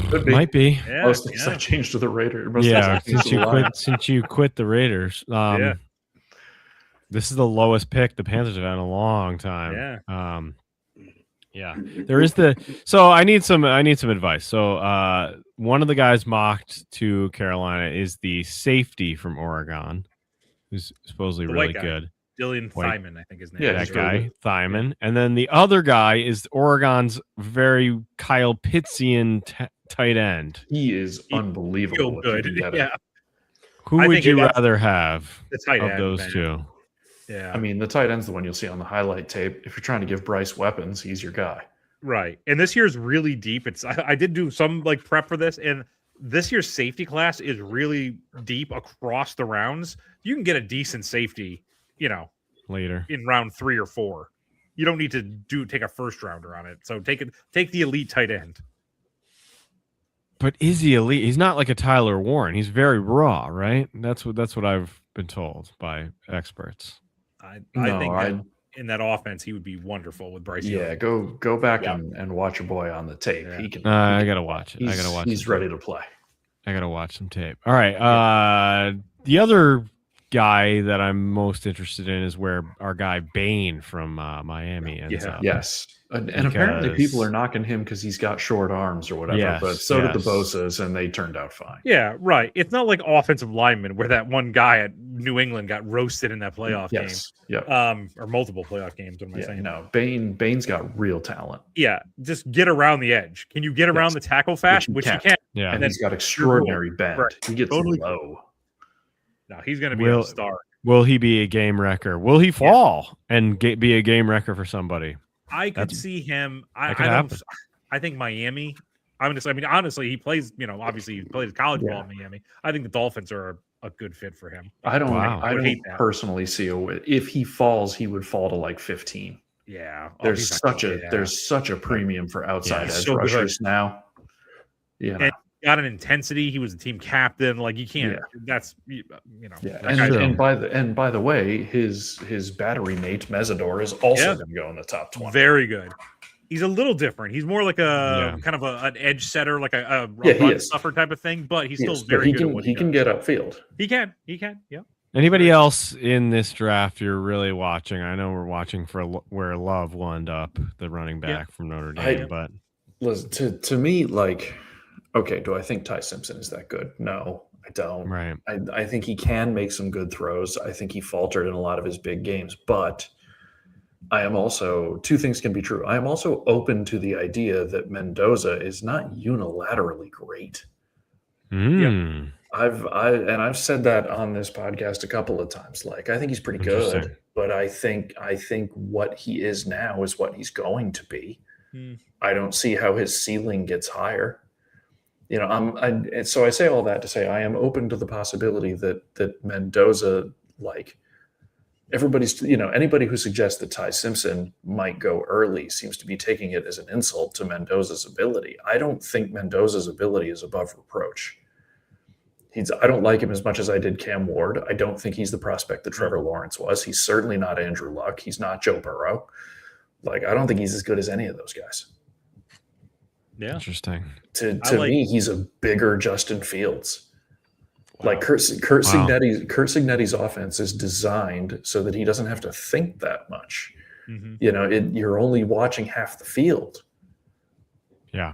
D: Could be.
C: Might be.
E: Yeah,
D: Most of us changed to the Raiders.
C: Yeah, since you quit the Raiders. This is the lowest pick the Panthers have had in a long time.
E: Yeah.
C: Yeah. There is so I need some advice. So one of the guys mocked to Carolina is the safety from Oregon, who's supposedly
E: The
C: really
E: white guy.
C: good.
E: Dylan Thyman, I think his name
D: Yeah,
E: is.
C: That guy, Thyman. And then the other guy is Oregon's very Kyle Pittsian tight end.
D: He is unbelievable.
E: Feel good. Yeah.
C: Who
E: I
C: would
E: think
C: you
E: that's
C: rather have
E: the tight
C: of
E: end,
C: those
E: man.
C: two?
E: Yeah.
D: I mean, the tight end's the one you'll see on the highlight tape. If you're trying to give Bryce weapons, he's your guy.
E: Right. And this year's really deep. I did do some prep for this, and this year's safety class is really deep across the rounds. You can get a decent safety,
C: Later.
E: in round 3 or 4. You don't need to take a first rounder on it. So take the elite tight end.
C: But is he elite? He's not like a Tyler Warren. He's very raw, right? That's what I've been told by experts.
E: I think that in that offense, he would be wonderful with Bryce.
D: Yeah,
E: Young.
D: go back and watch your boy on the tape.
E: Yeah.
D: He can.
C: I gotta watch it.
D: He's ready to play.
C: I gotta watch some tape. All right. The other guy that I'm most interested in is where our guy Bain from Miami ends up.
D: Yes. And apparently people are knocking him because he's got short arms or whatever.
C: Yes,
D: but so did the Bosa's, and they turned out fine.
E: Yeah, right. It's not like offensive lineman where that one guy at New England got roasted in that playoff game.
D: Yeah.
E: Or multiple playoff games. What am I saying?
D: No, Bain's got real talent.
E: Yeah, just get around the edge. Can you get around the tackle fast? Which you can.
C: Yeah,
D: and he's got extraordinary bend.
E: Right.
D: He gets low.
E: No, he's going to be a star.
C: Will he be a game wrecker? Will he fall and be a game wrecker for somebody?
E: I could see him. I think Miami. Honestly, he plays. Obviously, he played college ball in Miami. I think the Dolphins are a good fit for him.
D: I don't
E: hate that.
D: personally see if he falls, he would fall to like 15.
E: Yeah,
D: there's such a premium for outside edge rushers now. Yeah,
E: and got an intensity. He was the team captain. Like you can't. That's
D: And by the way, his battery mate Mesidor is also going to go in the top 20.
E: Very good. He's a little different. He's more like a kind of an edge setter, like a run stuffer type of thing. But he's still very good.
D: He can get upfield.
E: He can. Yeah.
C: Anybody else in this draft you're really watching? I know we're watching for where Love will end up, the running back from Notre Dame. But
D: listen, to me, okay, do I think Ty Simpson is that good? No, I don't.
C: Right.
D: I think he can make some good throws. I think he faltered in a lot of his big games, but I am also, two things can be true. I am also open to the idea that Mendoza is not unilaterally great.
C: Yeah.
D: I've said that on this podcast a couple of times. I think he's pretty good, but I think what he is now is what he's going to be. I don't see how his ceiling gets higher. So I say all that to say I am open to the possibility that Mendoza, everybody's, anybody who suggests that Ty Simpson might go early seems to be taking it as an insult to Mendoza's ability. I don't think Mendoza's ability is above reproach. I don't like him as much as I did Cam Ward. I don't think he's the prospect that Trevor Lawrence was. He's certainly not Andrew Luck. He's not Joe Burrow. Like, I don't think he's as good as any of those guys.
E: Yeah.
C: Interesting.
D: To me, he's a bigger Justin Fields. Wow. Like Kurt Cignetti's offense is designed so that he doesn't have to think that much. Mm-hmm. You know, you're only watching half the field.
C: Yeah.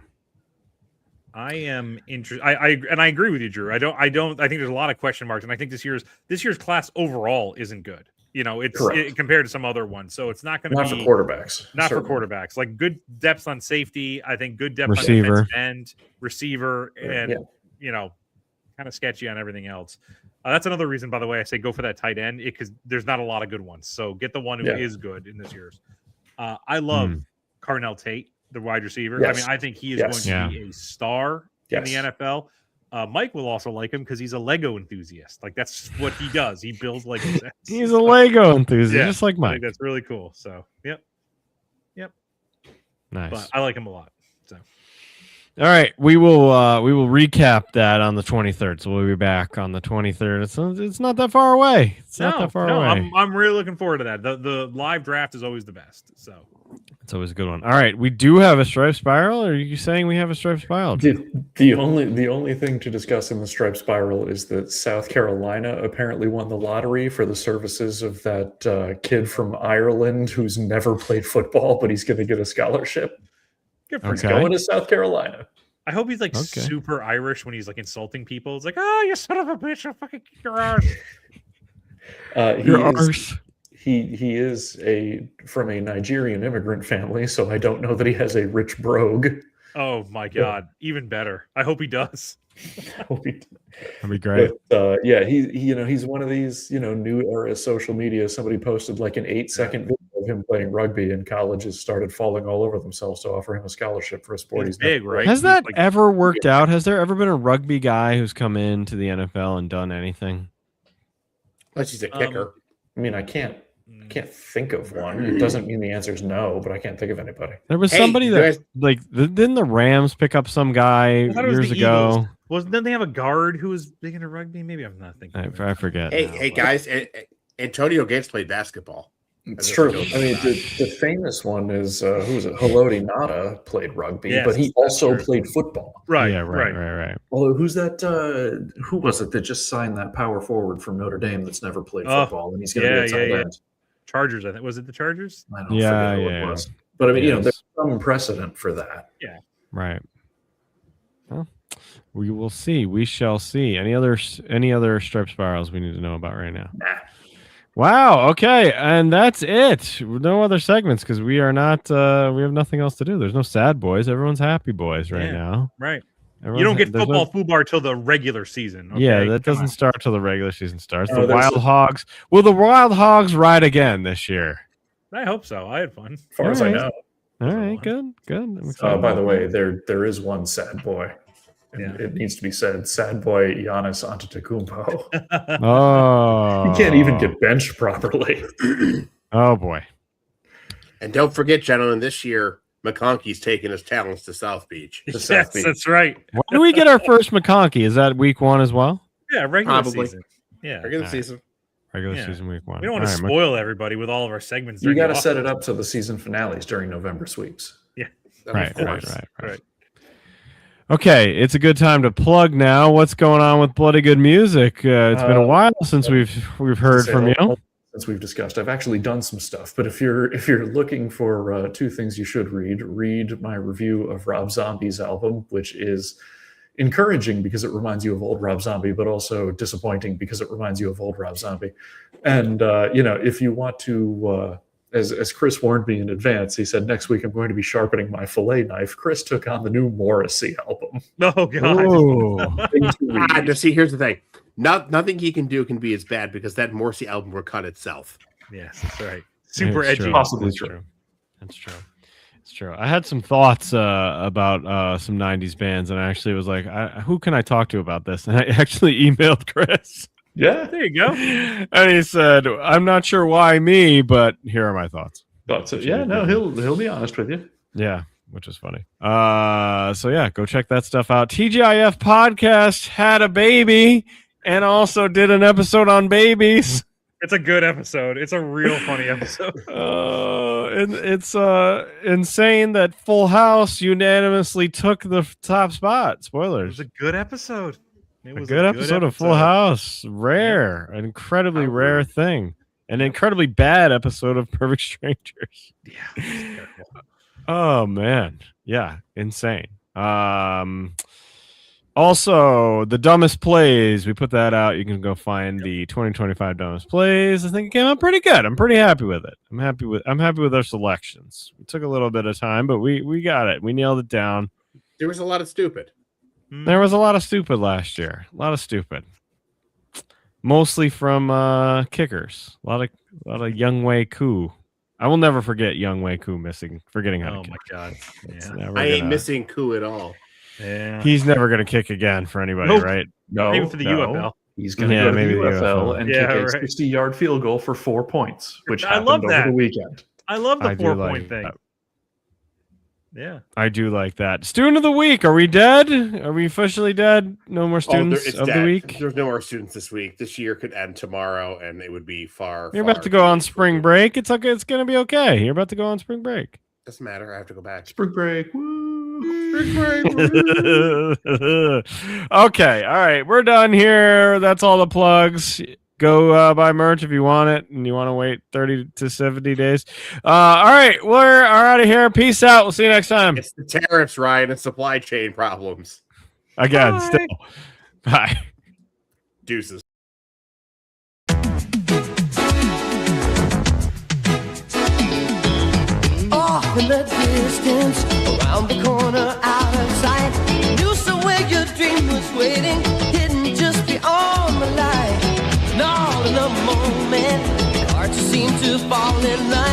E: I am interested. I agree with you, Drew. I think there's a lot of question marks, and I think this year's class overall isn't good. You know, it's compared to some other ones, so it's not going to be
D: for quarterbacks.
E: Not certainly. For quarterbacks. Like good depth on safety. I think good depth
C: receiver.
E: On defensive end, receiver, and you know, kind of sketchy on everything else. That's another reason, by the way, I say go for that tight end because there's not a lot of good ones. So get the one who is good in this year's. I love Carnell Tate, the wide receiver.
D: Yes.
E: I mean, I think he is going to be a star in the NFL. Mike will also like him because he's a Lego enthusiast. Like that's what he does. He builds Lego sets.
C: He's a Lego enthusiast, just like Mike.
E: I think that's really cool. So, yep.
C: Nice.
E: But I like him a lot. So,
C: all right, we will recap that on the 23rd. So we'll be back on the 23rd. It's not that far away. It's not that far away.
E: I'm really looking forward to that. The live draft is always the best. So.
C: It's always a good one. All right, we do have a stripe spiral. Or are you saying we have a stripe spiral?
D: The only thing to discuss in the stripe spiral is that South Carolina apparently won the lottery for the services of that kid from Ireland who's never played football, but he's going to get a scholarship.
E: Good for
D: He's going to South Carolina.
E: I hope he's like super Irish when he's like insulting people. It's like, oh, you son of a bitch! I'll fucking kick your ass.
D: He is from a Nigerian immigrant family, so I don't know that he has a rich brogue.
E: Oh my God, even better. I hope he does.
C: That'd be great.
D: But, he's one of these, new era social media. Somebody posted like an 8-second video of him playing rugby, and colleges started falling all over themselves to offer him a scholarship for a sport he's
E: big, right?
C: Has that ever worked out? Has there ever been a rugby guy who's come into the NFL and done anything?
A: Unless he's a kicker.
D: I mean, I can't think of one. It doesn't mean the answer is no, but I can't think of anybody.
C: There was somebody that didn't the Rams pick up some guy years ago?
E: Didn't they have a guard who was big into rugby? Maybe I'm not thinking.
C: I forget.
A: Hey guys, Antonio Gates played basketball.
D: It's true. I mean, the famous one is who was it? Haloti Ngata played rugby, but he also played football.
E: Right.
C: Yeah. Right.
D: Although, who's that? Who was it that just signed that power forward from Notre Dame that's never played football, and he's going to be a tight end?
E: Chargers, I think. Was it the Chargers?
D: I don't forget who it was. But I mean, there's some precedent for that.
E: Yeah.
C: Right. Well, we will see. We shall see. Any other stripe spirals we need to know about right now?
D: Nah.
C: Wow. Okay, and that's it. No other segments because we are not. We have nothing else to do. There's no sad boys. Everyone's happy boys right now.
E: Right. You don't get football FUBAR till the regular season. Okay?
C: Yeah, that doesn't start till the regular season starts. The Wild Hogs. Will the Wild Hogs ride again this year?
E: I hope so. I had fun.
D: As far as I know.
C: All right, good.
D: By the way, there is one sad boy. It needs to be said. Sad boy Giannis Antetokounmpo.
C: Oh.
D: He can't even get benched properly.
C: Oh, boy.
A: And don't forget, gentlemen, this year, McConkey's taking his talents to South Beach.
E: That's right.
C: When do we get our first McConkey? Is that week 1 as well?
E: Yeah, regular season. Yeah,
A: regular season.
C: Regular season week 1.
E: We don't want to spoil everybody with all of our segments.
D: You got to set it up to the season finales during November sweeps.
E: Yeah.
C: Right. Okay, it's a good time to plug now. What's going on with Bloody Good Music? It's been a while since we've heard from you.
D: Since we've discussed, I've actually done some stuff. But if you're looking for 2 things you should read my review of Rob Zombie's album, which is encouraging because it reminds you of old Rob Zombie, but also disappointing because it reminds you of old Rob Zombie. And if you want to, as Chris warned me in advance, he said next week I'm going to be sharpening my fillet knife. Chris took on the new Morrissey album.
E: Oh God!
A: See, here's the thing. Nothing he can do can be as bad because that Morrissey album will cut itself.
E: Yes, that's right. Super edgy.
C: True.
D: Possibly
C: true. That's true. It's true. I had some thoughts about some 90s bands, and I actually was like, who can I talk to about this? And I actually emailed Chris.
D: Yeah,
E: there you go.
C: And he said, I'm not sure why me, but here are my thoughts.
D: Yeah, no, he'll be honest with you.
C: Yeah. which is funny. So yeah, go check that stuff out. TGIF podcast had a baby and also did an episode on babies.
E: It's a good episode. It's a real funny episode.
C: It's insane that Full House unanimously took the top spot. Spoilers.
E: It was a good episode. It was
C: a good episode of Full House. Rare, an incredibly rare thing. An incredibly bad episode of Perfect Strangers.
E: Yeah.
C: Oh man, yeah, insane. Also, the dumbest plays, we put that out. You can go find the 2025 dumbest plays. I think it came out pretty good. I'm pretty happy with it. I'm happy with our selections. It took a little bit of time, but we got it. We nailed it down.
A: There was a lot of stupid.
C: There was a lot of stupid last year. A lot of stupid. Mostly from kickers. A lot of Young Wei Koo. I will never forget Young Wei Koo forgetting how to kick.
E: Oh my god. Yeah.
A: I ain't missing Koo at all.
E: Yeah.
C: He's never going to kick again for anybody, right?
D: No.
E: Maybe for the UFL.
D: He's going to go to the UFL and kick a 60-yard field goal for 4 points, which happened over the weekend.
E: I love the 4-point thing.
C: That.
E: Yeah.
C: I do like that. Student of the week. Are we dead? Are we officially dead? No more students of the week?
A: There's no more students this week. This year could end tomorrow, and it would be far.
C: You're about to go on spring break. It's okay. It's going to be okay. You're about to go on spring break.
A: Doesn't matter. I have to go back.
D: Spring break. Woo.
C: Okay. All right. We're done here. That's all the plugs. Go buy merch if you want it and you want to wait 30 to 70 days. All right. We're out of here. Peace out. We'll see you next time.
A: It's the tariffs, Ryan, and supply chain problems.
C: Again,
E: Bye.
C: still. Bye.
A: Deuces.
F: Off in the distance, around the corner, out of sight. Knew somewhere your dream was waiting, hidden just beyond the light. And all in a moment, hard to seem to fall in line.